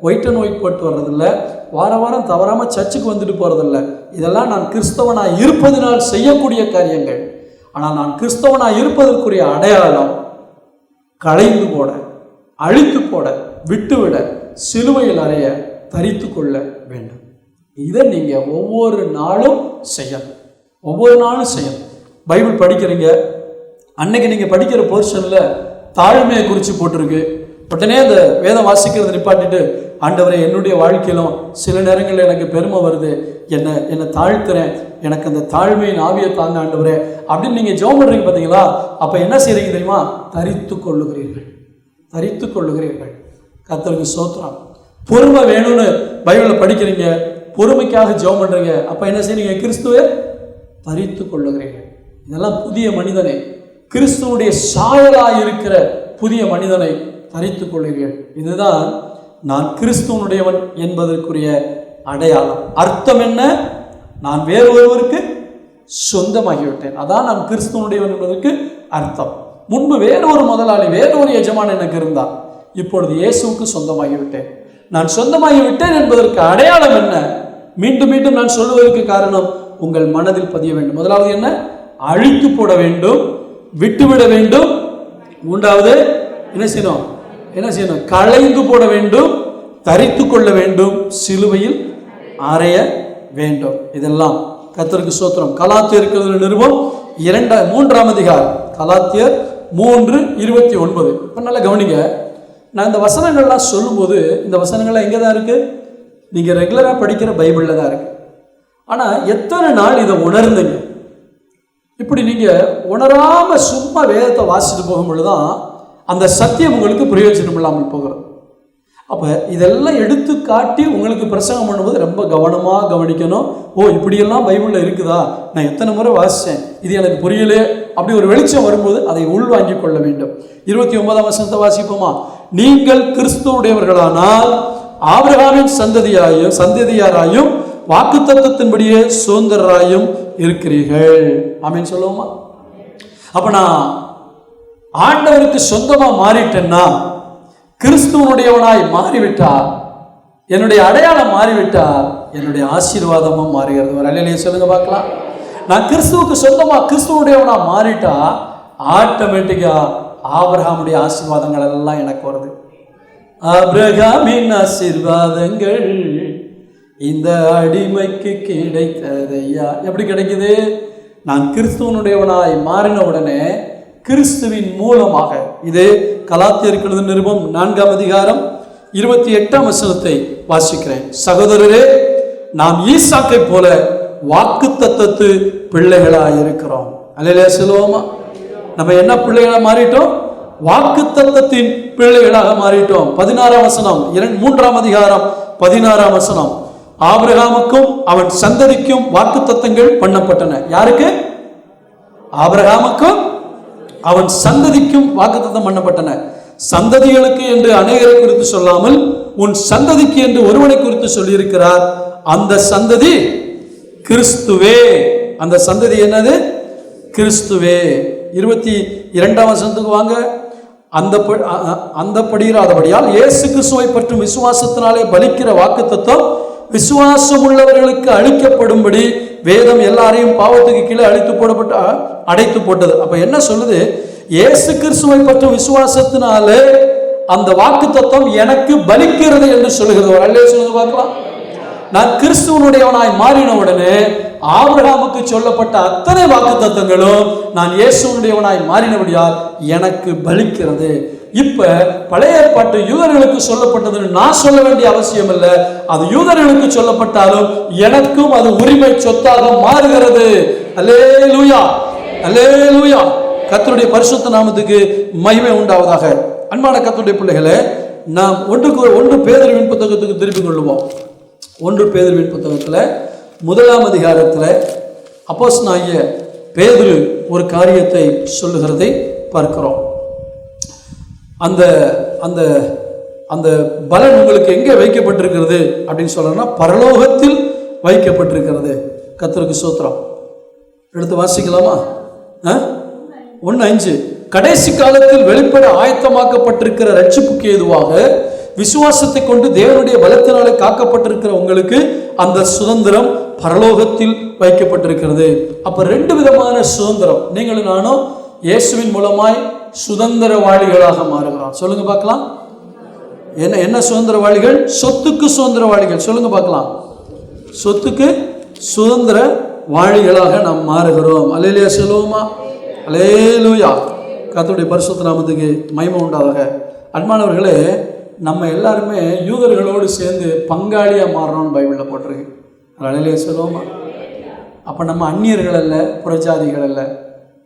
[SPEAKER 1] ஒயிட் அண்ட் ஒயிட் போட்டு வர்றதில்ல, வாரம் தவறாம சர்ச்சுக்கு வந்துட்டு போறதில்ல. இதெல்லாம் நான் கிறிஸ்தவனாய் இருப்பதனால் செய்யக்கூடிய காரியங்கள். ஆனால் நான் கிறிஸ்தவனாய் இருப்பதற்குரிய அடையாளம் களைந்து போட, அழித்து போட, விட்டுவிட, சிலுவையில் அறைய, தரித்து கொள்ள வேண்டும். இதை நீங்க ஒவ்வொரு நாளும் செய்யணும். ஒவ்வொரு நாளும் செய்யணும். பைபிள் படிக்கிறீங்க, அன்னைக்கு நீங்க படிக்கிற போர்ஷன்ல தாழ்மையை குறித்து போட்டிருக்கு. உடனே அந்த வேதம் வாசிக்கிறத நிப்பாட்டிட்டு, ஆண்டவரே என்னுடைய வாழ்க்கையிலும் சில நேரங்களில் எனக்கு பெருமை வருது, என்னை தாழ்த்துறேன், எனக்கு அந்த தாழ்மையின் ஆவியை தாங்க ஆண்டவரே அப்படின்னு நீங்க ஜெபம் பண்றீங்க பார்த்தீங்களா? அப்ப என்ன செய்றீங்க தெரியுமா? தரித்து கொள்ளுகிறீர்கள், தரித்து கொள்ளுகிறீர்கள். கர்த்தருக்கு ஸ்தோத்திரம். பொறுமை வேணும்னு பைபிளில் படிக்கிறீங்க, பொறுமைக்காக ஜெபம் பண்றீங்க. அப்ப என்ன செய்றீங்க? கிறிஸ்துவை தரித்து கொள்ளுகிறீர்கள். இதெல்லாம் புதிய மனிதனை, கிறிஸ்துவுடைய சாயலாய் இருக்கிற புதிய மனிதனை தரித்து கொள்ளுகிறீர்கள். இதுதான் நான் கிறிஸ்துவனுடையவன் என்பதற்குரிய அடையாளம். அர்த்தம் என்ன? நான் வேறு ஒருவருக்கு சொந்தமாகிவிட்டேன். அதான் நான் கிறிஸ்துவனுடையவன் என்பதற்கு அர்த்தம். முன்பு வேறு ஒரு முதலாளி, வேறு ஒரு எஜமான் எனக்கு இருந்தார். இப்பொழுது இயேசுவுக்கு சொந்தமாகிவிட்டேன். நான் சொந்தமாகிவிட்டேன் என்பதற்கு அடையாளம் என்ன? மீண்டும் மீண்டும் நான் சொல்வதற்கு காரணம் உங்கள் மனதில் பதிய வேண்டும். முதலாவது என்ன? அழித்து போட வேண்டும், விட்டுவிட வேண்டும். மூன்றாவது என்ன செய்யணும்? களைந்து போட வேண்டும், தரித்து கொள்ள வேண்டும், சிலுவையில் அறைய வேண்டும். இதெல்லாம் கர்த்தருக்கு ஸ்தோத்திரம். கலாத்தியர் நிருபம் 3ஆம் அதிகாரம், கலாத்தியர் 3:29. இப்போ நல்லா கவனிங்க. நான் இந்த வசனங்கள்லாம் சொல்லும்போது இந்த வசனங்கள்லாம் எங்கே தான் இருக்குது? நீங்கள் ரெகுலராக படிக்கிற பைபிளில் தான் இருக்குது. ஆனால் எத்தனை நாள் இதை உணர்ந்துங்க? இப்படி நீங்கள் உணராமல் சும்மா வேதத்தை வாசிட்டு போகும்பொழுது தான் அந்த சத்தியம் உங்களுக்கு பிரயோஜனம் இல்லாமல் போகிறது. அப்போ இதெல்லாம் எடுத்து காட்டி உங்களுக்கு பிரசங்கம் பண்ணும்போது ரொம்ப கவனமாக கவனிக்கணும். ஓ, இப்படியெல்லாம் பைபிளில் இருக்குதா, நான் எத்தனை முறை வாசித்தேன், இது எனக்கு புரியலே, அப்படி ஒரு வெளிச்சம் வரும்போது அதை உள்வாங்கிக் கொள்ள வேண்டும். 29ஆம் வசனத்தை வாசிப்போமா? நீங்கள் கிறிஸ்துவுடையவர்களானால் ஆபிரகாமின் சந்ததியாராயும் வாக்குத்தத்தத்தின்படியே சுதந்திரராயும் இருக்கிறீர்கள். ஆமீன் சொல்லுவோமா? அப்ப நான் ஆண்டவருக்கு சொந்தமா மாறிட்டேன்னா, கிறிஸ்துவனுடையவனாய் மாறிவிட்டார், என்னுடைய அடையாளம் மாறிவிட்டார், என்னுடைய ஆசீர்வாதமும் மாறுகிறது. ஒரு அல்லேலூயா சொல்லுங்க பார்க்கலாம். நான் கிறிஸ்துவுக்கு சொந்தமா கிறிஸ்துவனுடையவனா மாறிட்டா ஆட்டோமேட்டிக்கா ஆபிரகாமுடைய ஆசீர்வாதங்கள் எல்லாம் எனக்கு வருது. ஆபிரகாமின் ஆசீர்வாதங்கள் இந்த அடிமைக்கு கிடைத்ததையா. எப்படி கிடைக்குது? நான் கிறிஸ்துவனுடையவனாய் மாறின உடனே கிறிஸ்துவின் மூலமாக. இது கலாத்தியர் நிருபம் 4ஆம் அதிகாரம் 28ஆம் வசனத்தை வாசிக்கிறேன். சகோதரரே, நாம் ஈசாக்கை போல வாக்குத்தத்தத்து பிள்ளைகளாக இருக்கிறோம். அல்லேலூயா சொல்லுவோமா? நம்ம என்ன பிள்ளைகளாக மாறிட்டோம்? வாக்குத்தத்தத்தின் பிள்ளைகளாக மாறிட்டோம். 16ஆம் வசனம், 3ஆம் அதிகாரம் 16ஆம் வசனம். ஆபிரகாமுக்கும் அவன் சந்ததிக்கும் வாக்குத்தத்தங்கள் பண்ணப்பட்டன. யாருக்கு? ஆபிரகாமுக்கும் அவன் சந்ததிக்கும் வாக்குத்தத்தம் பண்ணப்பட்டன. சந்ததிகளுக்கு என்று அநேகரை குறித்து சொல்லாமல் உன் சந்ததிக்கு என்று ஒருவனை குறித்து சொல்லியிருக்கிறார். அந்த சந்ததி கிறிஸ்துவே. அந்த சந்ததி என்னது? கிறிஸ்துவே. 22ஆம் வசனத்துக்கு வாங்க. அந்தபடியால் இயேசு கிறிஸ்துவை பற்றும் விசுவாசத்தினாலே பலிக்கிற வாக்குத்தத்தம் விசுவாசம் உள்ளவர்களுக்கு அளிக்கப்படும்படி வேதம் எல்லாரையும் பாவத்துக்கு கீழே அடைத்து போட்டது. அப்ப என்ன சொல்லுது? இயேசு கிறிஸ்துவை பற்றும் விசுவாசத்தினாலே அந்த வாக்குத்தத்தம் எனக்கு பலிக்கிறது என்று சொல்லுகிறது. அல்லேலூயா சொல்லுங்க பார்க்கலாம். நான் கிறிஸ்துவனுடையவனாய் மாறின உடனே ஆபிரகாமுக்கு சொல்லப்பட்ட அத்தனை வாக்குத்தத்தங்களும் நான் இயேசுனுடையவனாய் மாறினபடியால் எனக்கு பலிக்கிறது. இப்ப பழைய ஏற்பாட்டு யூதர்களுக்கு சொல்லப்பட்டதுன்னு நான் சொல்ல வேண்டிய அவசியம் இல்லை. அது யூதர்களுக்கு சொல்லப்பட்டாலும் எனக்கும் அது உரிமை சொத்தாக மாறுகிறது. அல்லேலூயா, அல்லேலூயா. கர்த்தருடைய பரிசுத்த நாமத்துக்கு மகிமை உண்டாவதாக. அன்பான கர்த்தருடைய பிள்ளைகளே, நாம் 1 பேதுருவின் புத்தகத்துக்கு திருப்பிக் கொள்ளுவோம். 1 பேதுருவின் புத்தகத்தில் 1ஆம் அதிகாரத்தில் அப்போஸ்தலனாகிய பேதுரு ஒரு காரியத்தை சொல்லுகிறதை பார்க்கிறோம். அந்த அந்த அந்த பலன் உங்களுக்கு எங்கே வைக்கப்பட்டிருக்கிறது அப்படின்னு சொல்லணும்னா, பரலோகத்தில் வைக்கப்பட்டிருக்கிறது. கர்த்தருக்கு ஸ்தோத்திரம். எடுத்து வாசிக்கலாமா? 1:5. கடைசி காலத்தில் வெளிப்பட ஆயத்தமாக்கப்பட்டிருக்கிற ரட்சிப்புக்கு ஏதுவாக விசுவாசத்தை கொண்டு தேவனுடைய பலத்தினாலே காக்கப்பட்டிருக்கிற உங்களுக்கு அந்த சுதந்திரம் பரலோகத்தில் வைக்கப்பட்டிருக்கிறது. அப்ப 2 விதமான சுதந்திரம். நீங்களும் நானும் இயேசுவின் மூலமாய் சுதந்திரவாளிகளாக மாறுகிறோம். சொல்லுங்க பார்க்கலாம். என்ன சுதந்திரவாளிகள்? சொத்துக்கு சுதந்திரவாளிகள். சொல்லுங்க பார்க்கலாம். சொத்துக்கு சுதந்திரவாளிகளாக நாம் மாறுகிறோம். அல்லேலூயா சொல்லுவோமா? அல்லேலூயா. கர்த்தருடைய பரிசுத்த நாமத்துக்கு மகிமை உண்டாவதாக. அன்பானவர்களே, நம்ம எல்லாருமே யூதர்களோடு சேர்ந்து பங்காளியாக மாறணும்னு பைபிளில் போட்டிருக்கு. அல்லேலூயா சொல்லுவோமா? அப்போ நம்ம அந்நியர்கள் அல்ல, புறஜாதிகள் அல்ல.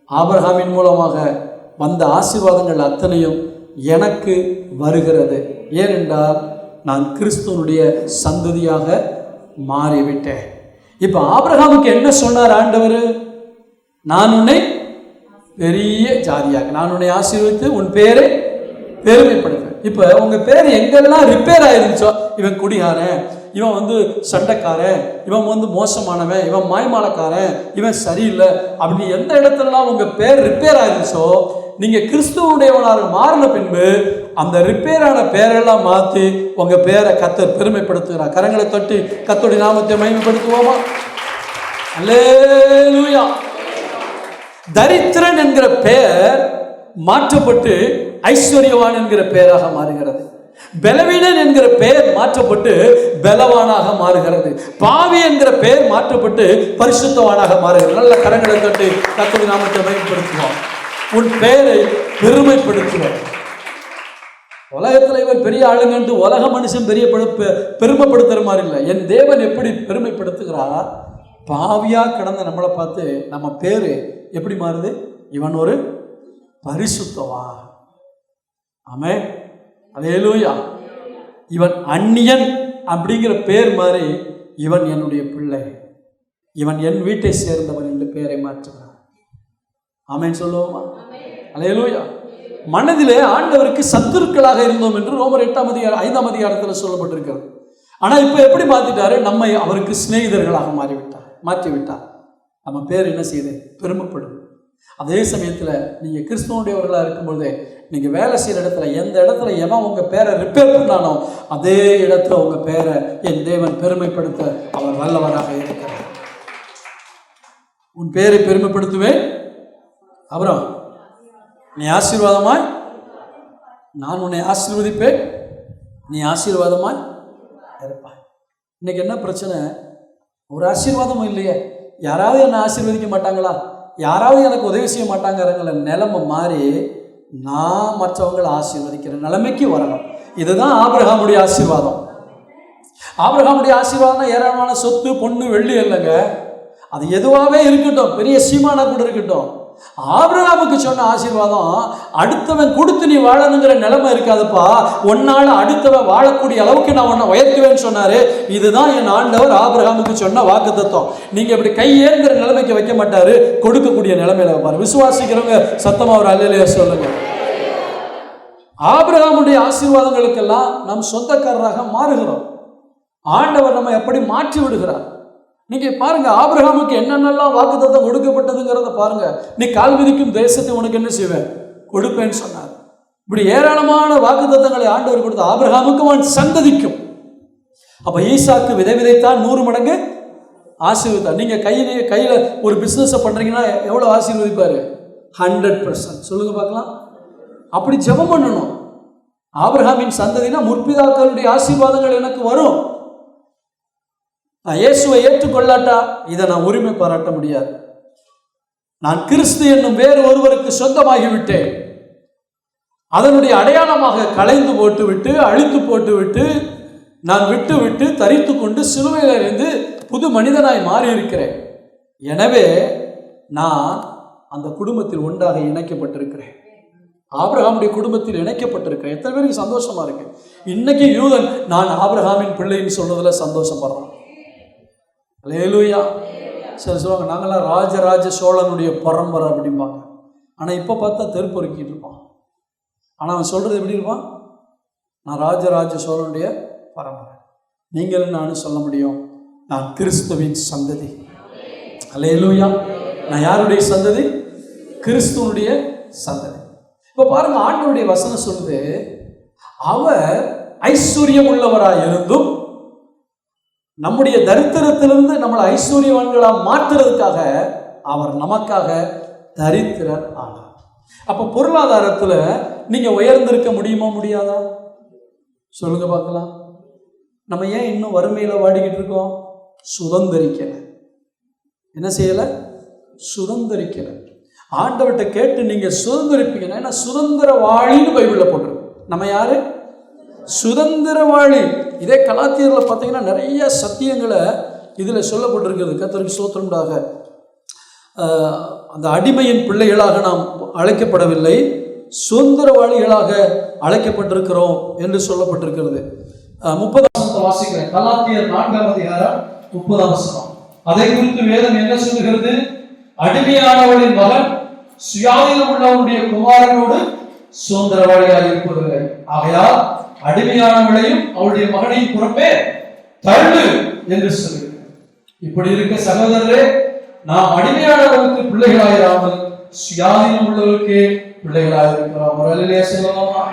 [SPEAKER 1] ஆபிரகாமின் மூலமாக வந்த ஆசீர்வாதங்கள் அத்தனையும் எனக்கு வருகிறது. ஏனென்றால் நான் கிறிஸ்துவனுடைய சந்ததியாக மாறிவிட்டேன். இப்போ ஆபிரகாமுக்கு என்ன சொன்னார் ஆண்டவர்? நான் உன்னை பெரிய ஜாதியாக, நான் உன்னை ஆசீர்வதித்து உன் பேரை பெருமைப்படுவேன். இப்போ உங்கள் பேர் எங்கெல்லாம் ரிப்பேர் ஆயிருந்துச்சோ, இவன் குடிகாரன், இவன் சண்டைக்காரன், இவன் மோசமானவன், இவன் மாய்மாலக்காரன், இவன் சரியில்லை, அப்படி எந்த இடத்துலலாம் உங்கள் பேர் ரிப்பேர் ஆயிருந்துச்சோ நீங்க கிறிஸ்துவனுடையவனாக மாறின பின்பு அந்த ரிப்பேரான பேரெல்லாம் மாற்றி உங்க பேரை கர்த்தர் பெருமைப்படுத்துகிறார். கரங்களை தட்டி கர்த்தருடைய நாமத்தை மகிமைப்படுத்துவோமா? அல்லேலூயா. தரித்திரன் என்கிற பெயர் மாற்றப்பட்டு ஐஸ்வர்யவான் என்கிற பெயராக மாறுகிறது. பலவீனன் என்கிற பெயர் மாற்றப்பட்டு பலவானாக மாறுகிறது. பாவி என்கிற பெயர் மாற்றப்பட்டு பரிசுத்தவானாக மாறுகிறது. நல்ல கரங்களை தட்டி கர்த்தருடைய நாமத்தை மகிமைப்படுத்துவோம். உன் பெயரை பெருமைப்படுத்துவோம். உலகத்தில் இவர் பெரிய ஆளுங்கன்ட்டு உலக மனுஷன் பெரிய பெருமைப்படுத்துற மாதிரி இல்லை. என் தேவன் எப்படி பெருமைப்படுத்துகிறார்? பாவியா கிடந்த நம்மளை பார்த்து நம்ம பேரு எப்படி மாறுது? இவன் ஒரு பரிசுத்தவா. ஆமென், அல்லேலூயா. இவன் அந்நியன் அப்படிங்கிற பேர் மாதிரி இவன் என்னுடைய பிள்ளை, இவன் என் வீட்டை சேர்ந்தவன் என்று பெயரை மாற்றுகிறான். ஆமென் சொல்லுவோமா? அல்லேலூயா. மனதிலே ஆண்டவருக்கு சத்துருக்களாக இருந்தோம் என்று ரோமர் 8 அதிகாரத்தில் சொல்லப்பட்டிருக்கிறது. ஆனா இப்ப எப்படி மாத்திட்டாரு? நம்மை அவருக்கு சிநேகிதர்களாக மாற்றிவிட்டார். நம்ம பேர் என்ன செய்யுது? பெருமைப்படுது. அதே சமயத்தில் நீங்கள் கிறிஸ்துவனுடையவர்களாக இருக்கும்பொழுதே நீங்கள் வேலை செய்கிற இடத்துல எந்த இடத்துல எவன் உங்கள் பேரை ரிப்பேர் பண்ணானோ அதே இடத்துல உங்கள் பேரை என் தேவன் பெருமைப்படுத்த அவர் வல்லவராக இருக்கிறார். உன் பேரை பெருமைப்படுத்துவேன், அப்புறம் நீ ஆசீர்வாதமாய், நான் உன்னை ஆசீர்வதிப்பேன், நீ ஆசீர்வாதமாய் இருப்பாய். இன்னைக்கு என்ன பிரச்சனை? ஒரு ஆசீர்வாதமும் இல்லையே. யாராவது என்னை ஆசீர்வதிக்க மாட்டாங்களா? யாராவது எனக்கு உதவி செய்ய மாட்டாங்கிற நிலைமை மாறி நான் மற்றவங்களை ஆசீர்வதிக்கிற நிலைமைக்கு வரணும். இதுதான் ஆபிரகாமுடைய ஆசீர்வாதம். ஆபிரகாமுடைய ஆசீர்வாதம் ஏராளமான சொத்து, பொண்ணு, வெள்ளி இல்லைங்க. அது எதுவாகவே இருக்கட்டும், பெரிய சீமானா கூட இருக்கட்டும். ஆபிரகாமுக்கு சொன்ன ஆசீர்வாதம் அடுத்தவன் கொடுத்து நீ வாழணுங்கிற நிலைமை இருக்காதுப்பா. ஒன்னால அடுத்தவன் வாழக்கூடிய அளவுக்கு நான் உன்னை உயர்த்துவேன்னு சொன்னாரு. இதுதான் என் ஆண்டவர் ஆபிரகாமுக்கு சொன்ன வாக்குத்தத்தம். நீங்க இப்படி கையேங்கிற நிலைமைக்கு வைக்க மாட்டாரு, கொடுக்கக்கூடிய நிலைமையில வைப்பாரு. விசுவாசிக்கிறவங்க சத்தமா ஒரு அல்லேலூயா சொல்லுங்க. ஆபிரகாமுடைய ஆசீர்வாதங்களுக்கெல்லாம் நாம் சொந்தக்காரராக மாறுகிறோம். ஆண்டவர் நம்ம எப்படி மாற்றி விடுகிறார். நீங்க பாருங்க, ஆபிரகாமுக்கு என்னென்னலாம் வாக்குத்தத்தம் கொடுக்கப்பட்டதுங்கிறத பாருங்க. நீ கால் மிதிக்கும் தேசத்தை உனக்கு என்ன செய்வேன்? கொடுப்பேன்னு சொன்னார். இப்படி ஏராளமான வாக்குத்தத்தங்களை ஆண்டவர் கொடுத்த ஆபிரகாமுக்கும் அவன் சந்ததிக்கும். அப்ப ஈசாக்கு விதைத்தான் 100 மடங்கு ஆசீர்வதித்தார். நீங்க கையில ஒரு பிசினஸ் பண்றீங்கன்னா எவ்வளவு ஆசீர்வதிப்பாரு? 100%. சொல்லுங்க பார்க்கலாம். அப்படி ஜெபம் பண்ணணும். ஆபிரகாமின் சந்ததினா முற்பிதாக்களுடைய ஆசீர்வாதங்கள் எனக்கு வரும். நான் இயேசுவை ஏற்றுக்கொள்ளாட்டா இதை நான் உரிமை பாராட்ட முடியாது. நான் கிறிஸ்து என்னும் வேறு ஒருவருக்கு சொந்தமாகிவிட்டேன். அதனுடைய அடையாளமாக களைந்து போட்டுவிட்டு, அழித்து போட்டுவிட்டு, நான் விட்டு தரித்து கொண்டு சிலுவையில் இருந்து புது மனிதனாய் மாறி இருக்கிறேன். எனவே நான் அந்த குடும்பத்தில் ஒன்றாக இணைக்கப்பட்டிருக்கிறேன். ஆபிரகாமுடைய குடும்பத்தில் இணைக்கப்பட்டிருக்கிறேன். எத்தனை பேருக்கு சந்தோஷமா இருக்கு? இன்னைக்கு யூதன் நான் ஆபிரகாமின் பிள்ளைன்னு சொல்றதுல சந்தோஷப்படுறான். அல்லேலூயா. சரி சொல்லுவாங்க, நாங்களாம் ராஜராஜ சோழனுடைய பரம்பரை அப்படிம்பாங்க. ஆனால் இப்போ பார்த்தா தெருப்பொறுக்கிட்டு இருப்பான். ஆனால் அவன் சொல்கிறது எப்படி இருப்பான்? நான் ராஜராஜ சோழனுடைய பரம்பரை. நீங்கள் நானும் சொல்ல முடியும், நான் கிறிஸ்துவின் சந்ததி. அல்லேலூயா. நான் யாருடைய சந்ததி? கிறிஸ்துவனுடைய சந்ததி. இப்போ பாருங்க, ஆண்டவருடைய வசனம் சொல்லுது, அவர் ஐஸ்வர்யம் உள்ளவராக இருந்தும் நம்முடைய தரித்திரத்திலிருந்து நம்மளை ஐஸ்வர்யவான்களாக மாற்றுறதுக்காக அவர் நமக்காக தரித்திரர் ஆனார். அப்போ பொருளாதாரத்தில் நீங்க உயர்ந்திருக்க முடியுமா? முடியாதா? சொல்லுங்க பார்க்கலாம். நம்ம ஏன் இன்னும் வறுமையில வாடிக்கிட்டு இருக்கோம்? சுதந்திரிக்கல. என்ன செய்யல? சுதந்திரிக்கல. ஆண்டவர்கிட்ட கேட்டு நீங்க சுதந்திரிப்பீங்கன்னா, ஏன்னா சுதந்திரவாளின்னு பைபிள்ல போட்டிருக்கு. நம்ம யாரு? சுதந்திரவாளி. இதே கலாத்தியர்ல பார்த்தீங்கன்னா நிறைய சத்தியங்களை இதில் சொல்லப்பட்டிருக்கிறது. கர்த்தருக்கு ஸ்தோத்திரமாக. அந்த அடிமையின் பிள்ளைகளாக நாம் அழைக்கப்படவில்லை, சுதந்திரவாளிகளாக அழைக்கப்பட்டிருக்கிறோம் என்று சொல்லப்பட்டிருக்கிறது. 30 வாசிக்கிறேன். கலாத்தியர் 4 அதிகாரம் 30. அதை குறித்து வேதம் என்ன சொல்லுகிறது? அடிமையானவளின் மகன் சுயாதீனம் உள்ளவனுடைய குமாரனோடு சுதந்திரவாளியாக இருப்பதில்லை. ஆகையால் அடிமையானவளையும் அவளுடைய மகனையும் புறப்பே தள்ளு என்று சொல்லுகிறார். இப்படி இருக்க சகோதரரே, நாம் அடிமையானவர்களுக்கு பிள்ளைகளாயிராமல் சுயாதீனம் உள்ளவர்களுக்கு பிள்ளைகளாக இருக்கிறோம். ஒரு அல்லேலூயா சொல்லுவோமா?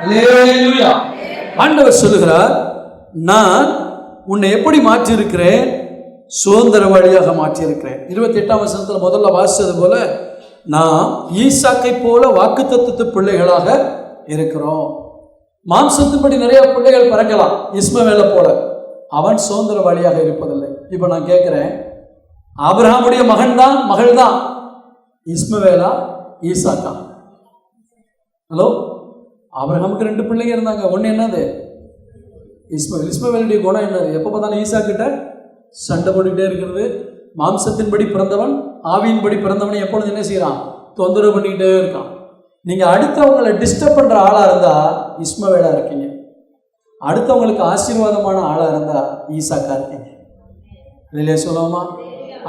[SPEAKER 1] அல்லேலூயா. ஆண்டவர் சொல்லுகிறார், நான் உன்னை எப்படி மாற்றி இருக்கிறேன்? சுதந்திரவாளியாக மாற்றி இருக்கிறேன். 28ஆம் வசனத்தில் முதல்ல வாசித்தது போல நாம் ஈசாக்கை போல வாக்குத்தத்தத்து பிள்ளைகளாக இருக்கிறோம். மாம்சத்தின்படி நிறைய பிள்ளைகள் பிறக்கலாம், இஸ்மவேலை போல. அவன் சுதந்திரவாளியாக இருப்பதில்லை. இப்போ நான் கேட்குறேன், ஆபிரகாமுடைய மகன் தான் மகள் தான் இஸ்மவேலா ஈசாக்கா? ஹலோ, ஆபிரகாமுக்கு 2 பிள்ளைங்க இருந்தாங்க. ஒன்று என்னது? இஸ்மவேல். இஸ்மவேலுடைய குணம் என்னது? எப்போ பார்த்தாலும் ஈசாக்கிட்ட சண்டை போட்டுக்கிட்டே இருக்கிறது. மாம்சத்தின்படி பிறந்தவன் ஆவியின்படி பிறந்தவனை எப்பொழுது என்ன செய்யறான்? தொந்தரவு பண்ணிக்கிட்டே இருக்கான். நீங்கள் அடுத்தவங்களை டிஸ்டர்ப் பண்ணுற ஆளாக இருந்தால் இஸ்மவேலா இருக்கீங்க. அடுத்தவங்களுக்கு ஆசீர்வாதமான ஆளாக இருந்தால் ஈசாக்கா இருக்கீங்க. இல்லையே சொல்லுவோமா?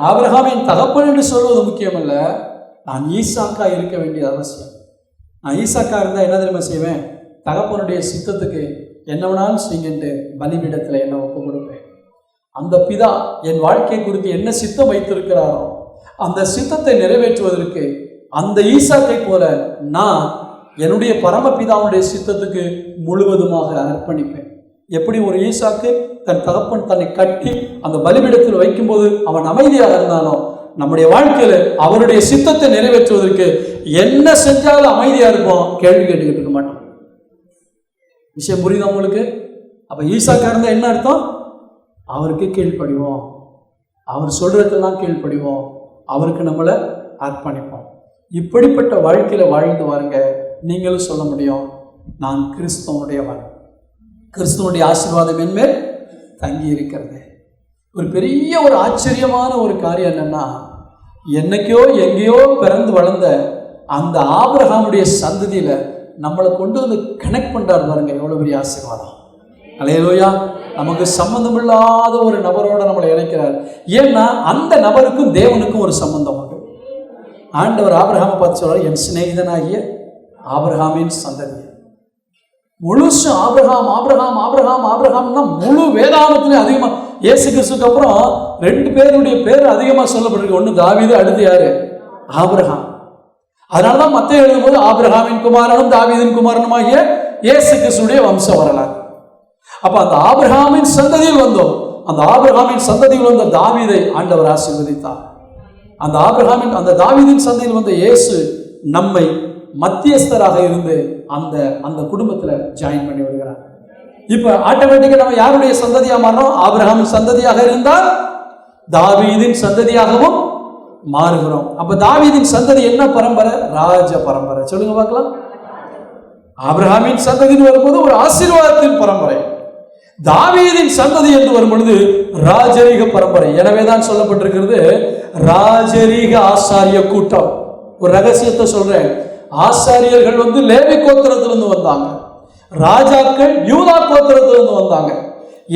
[SPEAKER 1] ஆபிரகாமின் தகப்பன் என்று சொல்வது முக்கியமல்ல, நான் ஈசாக்கா இருக்க வேண்டியது அவசியம். நான் ஈசாக்கா இருந்தால் என்ன தெரியுமா செய்வேன்? தகப்பனுடைய சித்தத்துக்கு என்ன வேணாலும் செய்யுங்கன்ட்டு பலிபீடத்தில் என்ன ஒப்பு கொடுப்பேன். அந்த பிதா என் வாழ்க்கை குறித்து என்ன சித்தம் வைத்திருக்கிறாரோ அந்த சித்தத்தை நிறைவேற்றுவதற்கு அந்த ஈசாக்கை போல நான் என்னுடைய பரமபிதாவுடைய சித்தத்துக்கு முழுவதுமாக அர்ப்பணிப்பேன். எப்படி ஒரு ஈசாக்கு தன் தகப்பன் தன்னை கட்டி அந்த பலிபீடத்தில் வைக்கும்போது அவன் அமைதியாக இருந்தானோ, நம்முடைய வாழ்க்கையில் அவருடைய சித்தத்தை நிறைவேற்றுவதற்கு என்ன செஞ்சாலும் அமைதியாக இருப்போம், கேள்வி கேட்டுக்கிட்டு இருக்க மாட்டோம். விஷயம் புரியுதா உங்களுக்கு? அப்போ ஈசாக்கா இருந்தால் என்ன அர்த்தம்? அவருக்கு கீழ்ப்படிவோம், அவர் சொல்றதுக்கெல்லாம் கீழ்ப்படிவோம், அவருக்கு நம்மளை அர்ப்பணிப்போம். இப்படிப்பட்ட வாழ்க்கையில் வாழ்ந்து வாருங்க. நீங்களும் சொல்ல முடியும், நான் கிறிஸ்தவனுடையவன், கிறிஸ்துவனுடைய ஆசீர்வாதம் என்மேல் தங்கி இருக்கிறது. ஒரு பெரிய ஒரு ஆச்சரியமான ஒரு காரியம் என்னன்னா, என்னைக்கோ எங்கேயோ பிறந்து வளர்ந்த அந்த ஆபிரகாமுடைய சந்ததியில நம்மளை கொண்டு வந்து கனெக்ட் பண்றார் பாருங்க. எவ்வளவு பெரிய ஆசீர்வாதம்! அல்லேலூயா. நமக்கு சம்பந்தம் இல்லாத ஒரு நபரோட நம்மளை இணைக்கிறார். ஏன்னா அந்த நபருக்கும் தேவனுக்கும் ஒரு சம்பந்தம் உண்டு. ஆண்டவர் ஆபிரகாமை பார்த்து சொல்றார், என் சிநேகிதனாகிய ஆபிரகாமின் சந்ததி. முழுசு ஆபிரகாம் ஆபிரகாம் ஆபிரகாம் ஆபிரகாம்னா முழு வேதாகமத்திலே அதிகமா இயேசு கிறிஸ்துக்கு அப்புறம் 2 பேருடைய பேர் அதிகமா சொல்லப்பட்டிருக்கு. ஒன்று தாவீது, அடுத்து யாரு? ஆபிரகாம். அதனாலதான் மத்தேயு எழுதும்போது ஆபிரகாமின் குமாரனும் தாவீதின் குமாரனுமாகிய இயேசு கிறிஸ்துடைய வம்ச வரலாறு. அப்ப அந்த ஆபிரகாமின் சந்ததியில் வந்தோம். அந்த ஆபிரகாமின் சந்ததியில் வந்த தாவீதை ஆண்டவர் ஆசீர்வதித்தார். அந்த ஆபிரகாமின் அந்த தாவீதின் சந்ததியில் வந்த இயேசு நம்மை மத்தியஸ்தராக இருந்து அந்த அந்த குடும்பத்துல ஜாயின் பண்ணி விடுகிறார். இப்ப ஆட்டோமேட்டிக்கா நம்ம யாருடைய சந்ததியா மாறோம்? ஆபிரகாமின் சந்ததியாக இருந்தால் தாவீதின் சந்ததியாகவும் மாறுகிறோம். அப்ப தாவீதின் சந்ததி என்ன பரம்பரை? ராஜ பரம்பரை. சொல்லுங்க பார்க்கலாம். ஆபிரகாமின் சந்ததி வரும்போது ஒரு ஆசீர்வாதத்தின் பரம்பரை. தாவீதின் சந்ததி என்று வரும் பொழுது ராஜரீக பரம்பரை. எனவேதான் சொல்லப்பட்டிருக்கிறது ராஜரீக ஆசாரிய கூட்டம். ஒரு ரகசியத்தை சொல்றேன், ஆசாரியர்கள் லேவி கோத்திரத்திலிருந்து வந்தாங்க, ராஜாக்கள் யூதா கோத்திரத்திலிருந்து வந்தாங்க.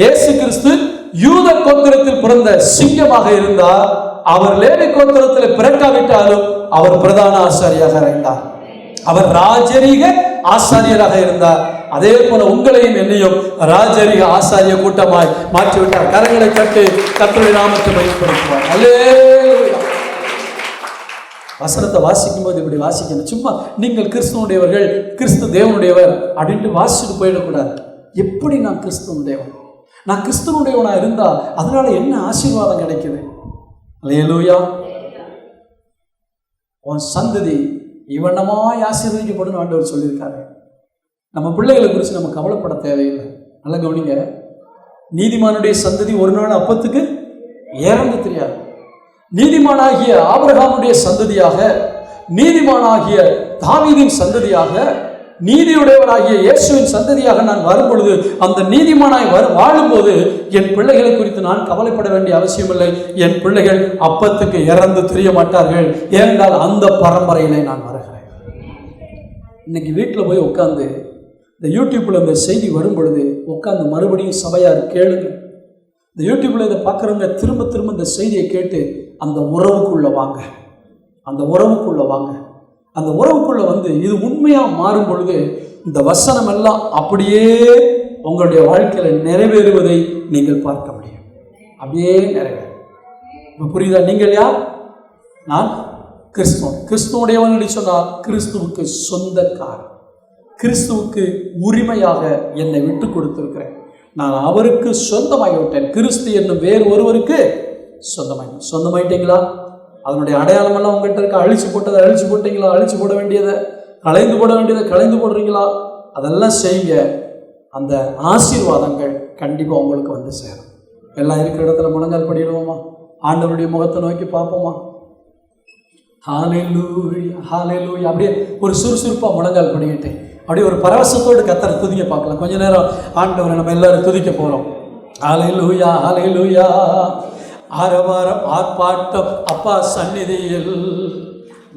[SPEAKER 1] இயேசு கிறிஸ்து யூத கோத்திரத்தில் பிறந்த சிங்கமாக இருந்தார். அவர் லேவி கோத்திரத்தில் பிறக்காவிட்டாலும் அவர் பிரதான ஆசாரியாக இருந்தார். அவர் ராஜரீக ஆசாரியராக இருந்தார். அதே போல உங்களையும் என்னையும் ராஜரீக ஆசாரிய கூட்டமாய் மாற்றிவிட்டார். கரங்களை தட்டி கர்த்தருடைய நாமத்தை பயன்படுத்துவார். அல்லேலூயா. வசனத்தை வாசிக்கும் போது இப்படி வாசிக்கணும். சும்மா நீங்கள் கிறிஸ்துவனுடையவர்கள், கிறிஸ்து தேவனுடையவர் அப்படின்ட்டு வாசிச்சுட்டு போயிடக்கூடாது. எப்படி நான் கிறிஸ்துவனுடையவன், நான் கிறிஸ்துவனுடையவனா இருந்தா அதனால என்ன ஆசீர்வாதம் கிடைக்குது? அல்லேலூயா. உன் சந்ததி இவனமாய் ஆசீர்வதிக்கப்படும் ஆண்டவர் சொல்லியிருக்காரு. நம்ம பிள்ளைகளை குறித்து நம்ம கவலைப்பட தேவையில்லை. நல்ல கவனிங்க, நீதிமானுடைய சந்ததி ஒரு நாள் அப்பத்துக்கு ஏறந்து தெரியாது. நீதிமானாகிய ஆபிரகாமுடைய சந்ததியாக, நீதிமானாகிய தாவீதின் சந்ததியாக, நீதியுடையவராகிய இயேசுவின் சந்ததியாக நான் வரும் பொழுது, அந்த நீதிமானாய் வாழும்போது என் பிள்ளைகளை குறித்து நான் கவலைப்பட வேண்டிய அவசியமில்லை. என் பிள்ளைகள் அப்பத்துக்கு இறந்து தெரிய மாட்டார்கள். ஏனென்றால் அந்த பரம்பரையிலே நான் வருகிறேன். இன்னைக்கு வீட்டில் போய் உட்காந்து இந்த யூடியூப்ல இந்த செய்தி வரும் பொழுது உட்காந்து மறுபடியும் சபையார் கேளுங்க. இந்த யூடியூப்ல இதை பார்க்குறவங்க திரும்ப திரும்ப இந்த செய்தியை கேட்டு அந்த உறவுக்குள்ள வாங்க, அந்த உறவுக்குள்ள வாங்க. அந்த உறவுக்குள்ள இது உண்மையாக மாறும் பொழுது இந்த வசனம் எல்லாம் அப்படியே உங்களுடைய வாழ்க்கையில் நிறைவேறுவதை நீங்கள் பார்க்க முடியும். அப்படியே நிறைவேறும். இப்போ புரியுதா? நீங்கள் யார்? நான் கிறிஸ்துவுடையவன் என்று சொன்னால் கிறிஸ்துவுக்கு சொந்தக்காரன், கிறிஸ்துவுக்கு உரிமையாக என்னை விட்டு கொடுத்திருக்கிறேன். நான் அவருக்கு சொந்தமாகிவிட்டேன். கிறிஸ்து என்னும் வேறு ஒருவருக்கு சொந்தமாயிட்டீங்களா? அதனுடைய அடையாளமெல்லாம் உங்கள்கிட்ட இருக்க. அழிச்சு போட்டதை அழிச்சு போட்டீங்களா? அழிச்சு போட வேண்டியதை களைந்து போட வேண்டியதை களைந்து போடுறீங்களா? அதெல்லாம் செய்யுங்க. அந்த ஆசீர்வாதங்கள் கண்டிப்பாக உங்களுக்கு வந்து சேரும். எல்லாம் இருக்கிற இடத்துல முழங்கால் படிடுவோமா? ஆண்டவருடைய முகத்தை நோக்கி பார்ப்போமா? ஹல்லேலூயா, ஹல்லேலூயா. அப்படியே ஒரு சுறுசுறுப்பாக முழங்கால் படிக்கிட்டேன். அப்படியே ஒரு பரவசத்தோடு கர்த்தரை துதிக்க பார்க்கலாம். கொஞ்ச நேரம் ஆண்டவரை நம்ம எல்லாரும் துதிக்க போகிறோம். ஹல்லேலூயா, ஹல்லேலூயா. ஆரவாரம் ஆர்ப்பாட்டம் அப்பா சந்நிதியில்,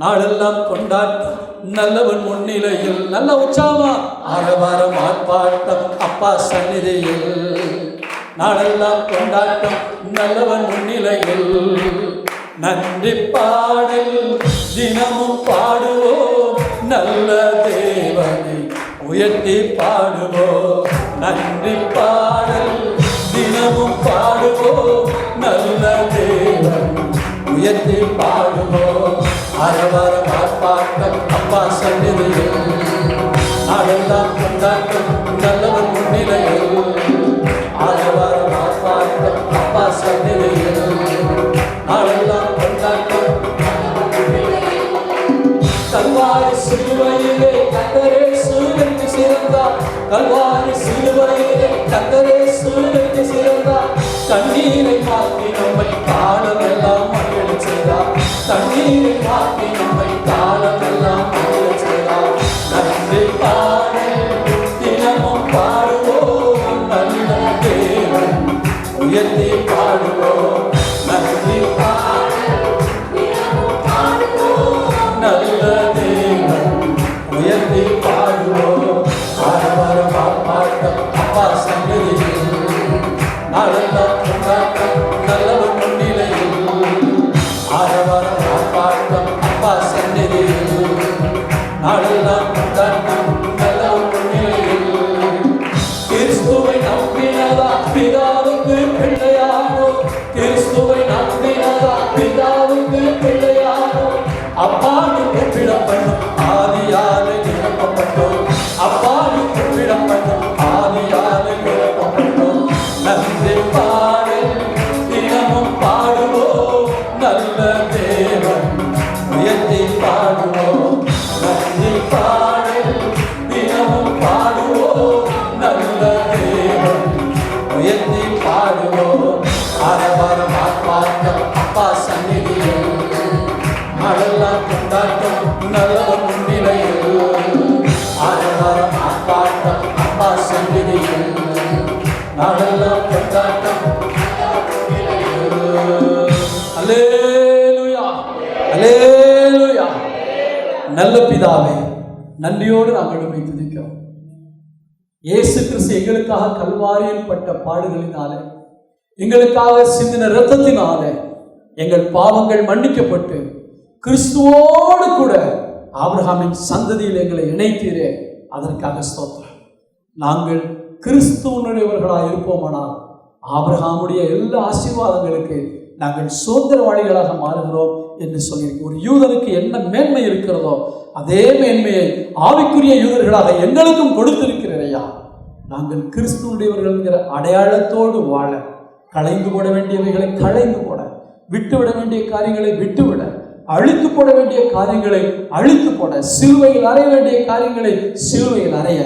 [SPEAKER 1] நாளெல்லாம் கொண்டாட்டம் நல்லவன் முன்னிலையில். நல்ல உற்சாகமா ஆரவாரம் ஆர்ப்பாட்டம் அப்பா சந்நிதியில், நாளெல்லாம் கொண்டாட்டம் நல்லவன் முன்னிலையில். நன்றி பாடல் தினமும் பாடுவோம், நல்ல தேவனை உயர்த்தி பாடுவோம். நன்றி பாடல் தினமும் பாடுவோம், நல்ல தேவனை உயர்த்தி பாடுவோம். அரவரம் ஆர்ப்பாட்டம் அப்பா சந்நிதியில், நாளெல்லாம் கொண்டாட்டம் நல்லவன் முன்னிலையில். அரவரம் ஆர்ப்பாட்டம் அப்பா சந்நிதியில், நாளெல்லாம் கொண்டாட்டம். கல்வாரி சிலுவையிலே கர்த்தரே சூரியனுக்கு சிறந்தார். கல்வாரி சிலுவையிலே கர்த்தரே சூரியனுக்கு சிறந்தார். கண்ணீரை மாற்றி நம்மை காலமெல்லாம் மகிழச் செய்தார். கண்ணீரை மாற்றி நம்மை காலமெல்லாம் மகிழச் செய்தார். நன்றி பாடு தினமும் பாடுவோம், நல்ல தேவன் உயர்த்தி பாடுவோம். நன்றி பாடு தினமும் பாடுவோம், நல்ல தேவன் உயர்த்தி பாடுவோம். ஆரவாரம் ஆர்ப்பாட்டம் அப்பா சந்நிதியில், நாளெல்லாம் கொண்டாட்டம் நல்லவன் முன்னிலையில். ஆரவாரம் ஆர்ப்பாட்டம் அப்பா சந்நிதியில், நாளெல்லாம் கொண்டாட்டம் நல்லவன் முன்னிலையில். கிறிஸ்துவை நம்பினதா பிதாவுக்கு பிள்ளையானோ, கிறிஸ்துவை நம்பினதா பிதாவுக்கு பிள்ளையானோ. அப்பாடு கூப்பிடப்படும் ஆதியாலே நிரப்பப்பட்டோம், அப்பாடு கூப்பிடப்படும் ஆதியாலே நிரப்பப்பட்டோம். நன்றி பாடு தினமும் பாடுவோம், நல்ல தேவன் உயர்த்தி பாடுவோம். நன்றி பாடு தினமும் பாடுவோம், நல்ல தேவன் உயர்த்தி பாடுவோம். ஆரவாரம் ஆர்ப்பாட்டம் அப்பா சந்நிதியில், நாளெல்லாம் கொண்டாட்டம் நல்லவன் முன்னிலையில். ஆரவாரம் ஆர்ப்பாட்டம் அப்பா சந்நிதியில், நாளெல்லாம் கொண்டாட்டம். அல்லேலூயா, அல்லேலூயா. நல்ல பிதாவே, நன்றியோடு நாங்கள் உம்மை துதிக்கிறோம். இயேசு கிறிஸ்து எங்களுக்காக கல்வாரியில் பட்ட பாடுகளினாலே, எங்களுக்காக சிந்தின இரத்தத்தினாலே எங்கள் பாவங்கள் மன்னிக்கப்பட்டு கிறிஸ்துவோடு கூட ஆபிரகாமின் சந்ததியில் எங்களை இணைத்தீரே, அதற்காக ஸ்தோத்திரம். நாங்கள் கிறிஸ்துவனுடையவர்களாக இருப்போமானால் ஆபிரகாமுடைய எல்லா ஆசீர்வாதங்களுக்கு நாங்கள் சுதந்திரவாளிகளாக மாறுகிறோம் என்று சொல்லியிருக்கோம். ஒரு யூதனுக்கு என்ன மேன்மை இருக்கிறதோ அதே மேன்மையை ஆவிக்குரிய யூதர்களாக எங்களுக்கும் கொடுத்திருக்கிறதையா. நாங்கள் கிறிஸ்துவனுடையவர்கள் என்கிற அடையாளத்தோடு வாழ, களைந்து போட வேண்டியவைகளை களைந்து போட, விட்டுவிட வேண்டிய காரியங்களை விட்டுவிட, அழித்து போட வேண்டிய காரியங்களை அழித்து போட, சிலுவையில் அறைய வேண்டிய காரியங்களை சிலுவையில் அறைய,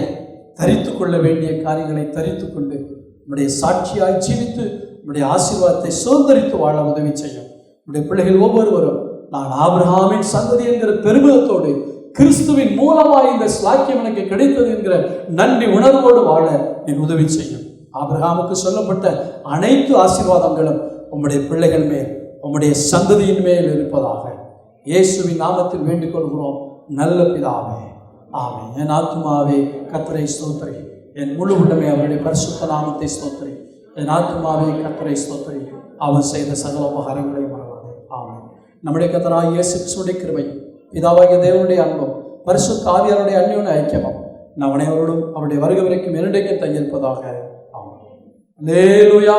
[SPEAKER 1] தரித்து கொள்ள வேண்டிய காரியங்களை தரித்து கொண்டு நம்முடைய சாட்சியாய் ஜீவித்து நம்முடைய ஆசீர்வாதத்தை சுதந்திரித்து வாழ உதவி செய்யும். நம்முடைய பிள்ளைகள் ஒவ்வொருவரும் நான் ஆபிரகாமின் சந்ததி என்கிற பெருமிதத்தோடு கிறிஸ்துவின் மூலமாக இந்த ஸ்லாக்கியம் எனக்கு கிடைத்தது என்கிற நன்றி உணர்வோடு வாழ என் உதவி செய்யும். ஆபிரகாமுக்கு சொல்லப்பட்ட அனைத்து ஆசீர்வாதங்களும் உம்முடைய பிள்ளைகள் மேல், உம்முடைய சந்ததியின் மேல் இருப்பதாக இயேசுவின் நாமத்தில் வேண்டிக் கொள்கிறோம் நல்ல பிதாவே, ஆமென். என் ஆத்துமாவே கர்த்தரை ஸ்தோத்திரி, என் முழு உள்ளமே அவருடைய பரிசுத்த நாமத்தை ஸ்தோத்திரி. என் ஆத்துமாவே கர்த்தரை ஸ்தோத்திரி, அவர் செய்த சகல உபகாரங்களை மறவாதே, ஆமென். நம்முடைய கர்த்தராகிய இயேசு கிறிஸ்துவின் கிருபை, பிதாவாகிய தேவனுடைய அன்பும் பரிசுத்த ஆவியாருடைய அந்யோன்ய ஐக்கியமும் நம் அனைவரோடும் அவருடைய வருகை வரைக்கும் இரண்டைக்கு தங்கியிருப்பதாக, ஆமென். அல்லேலூயா.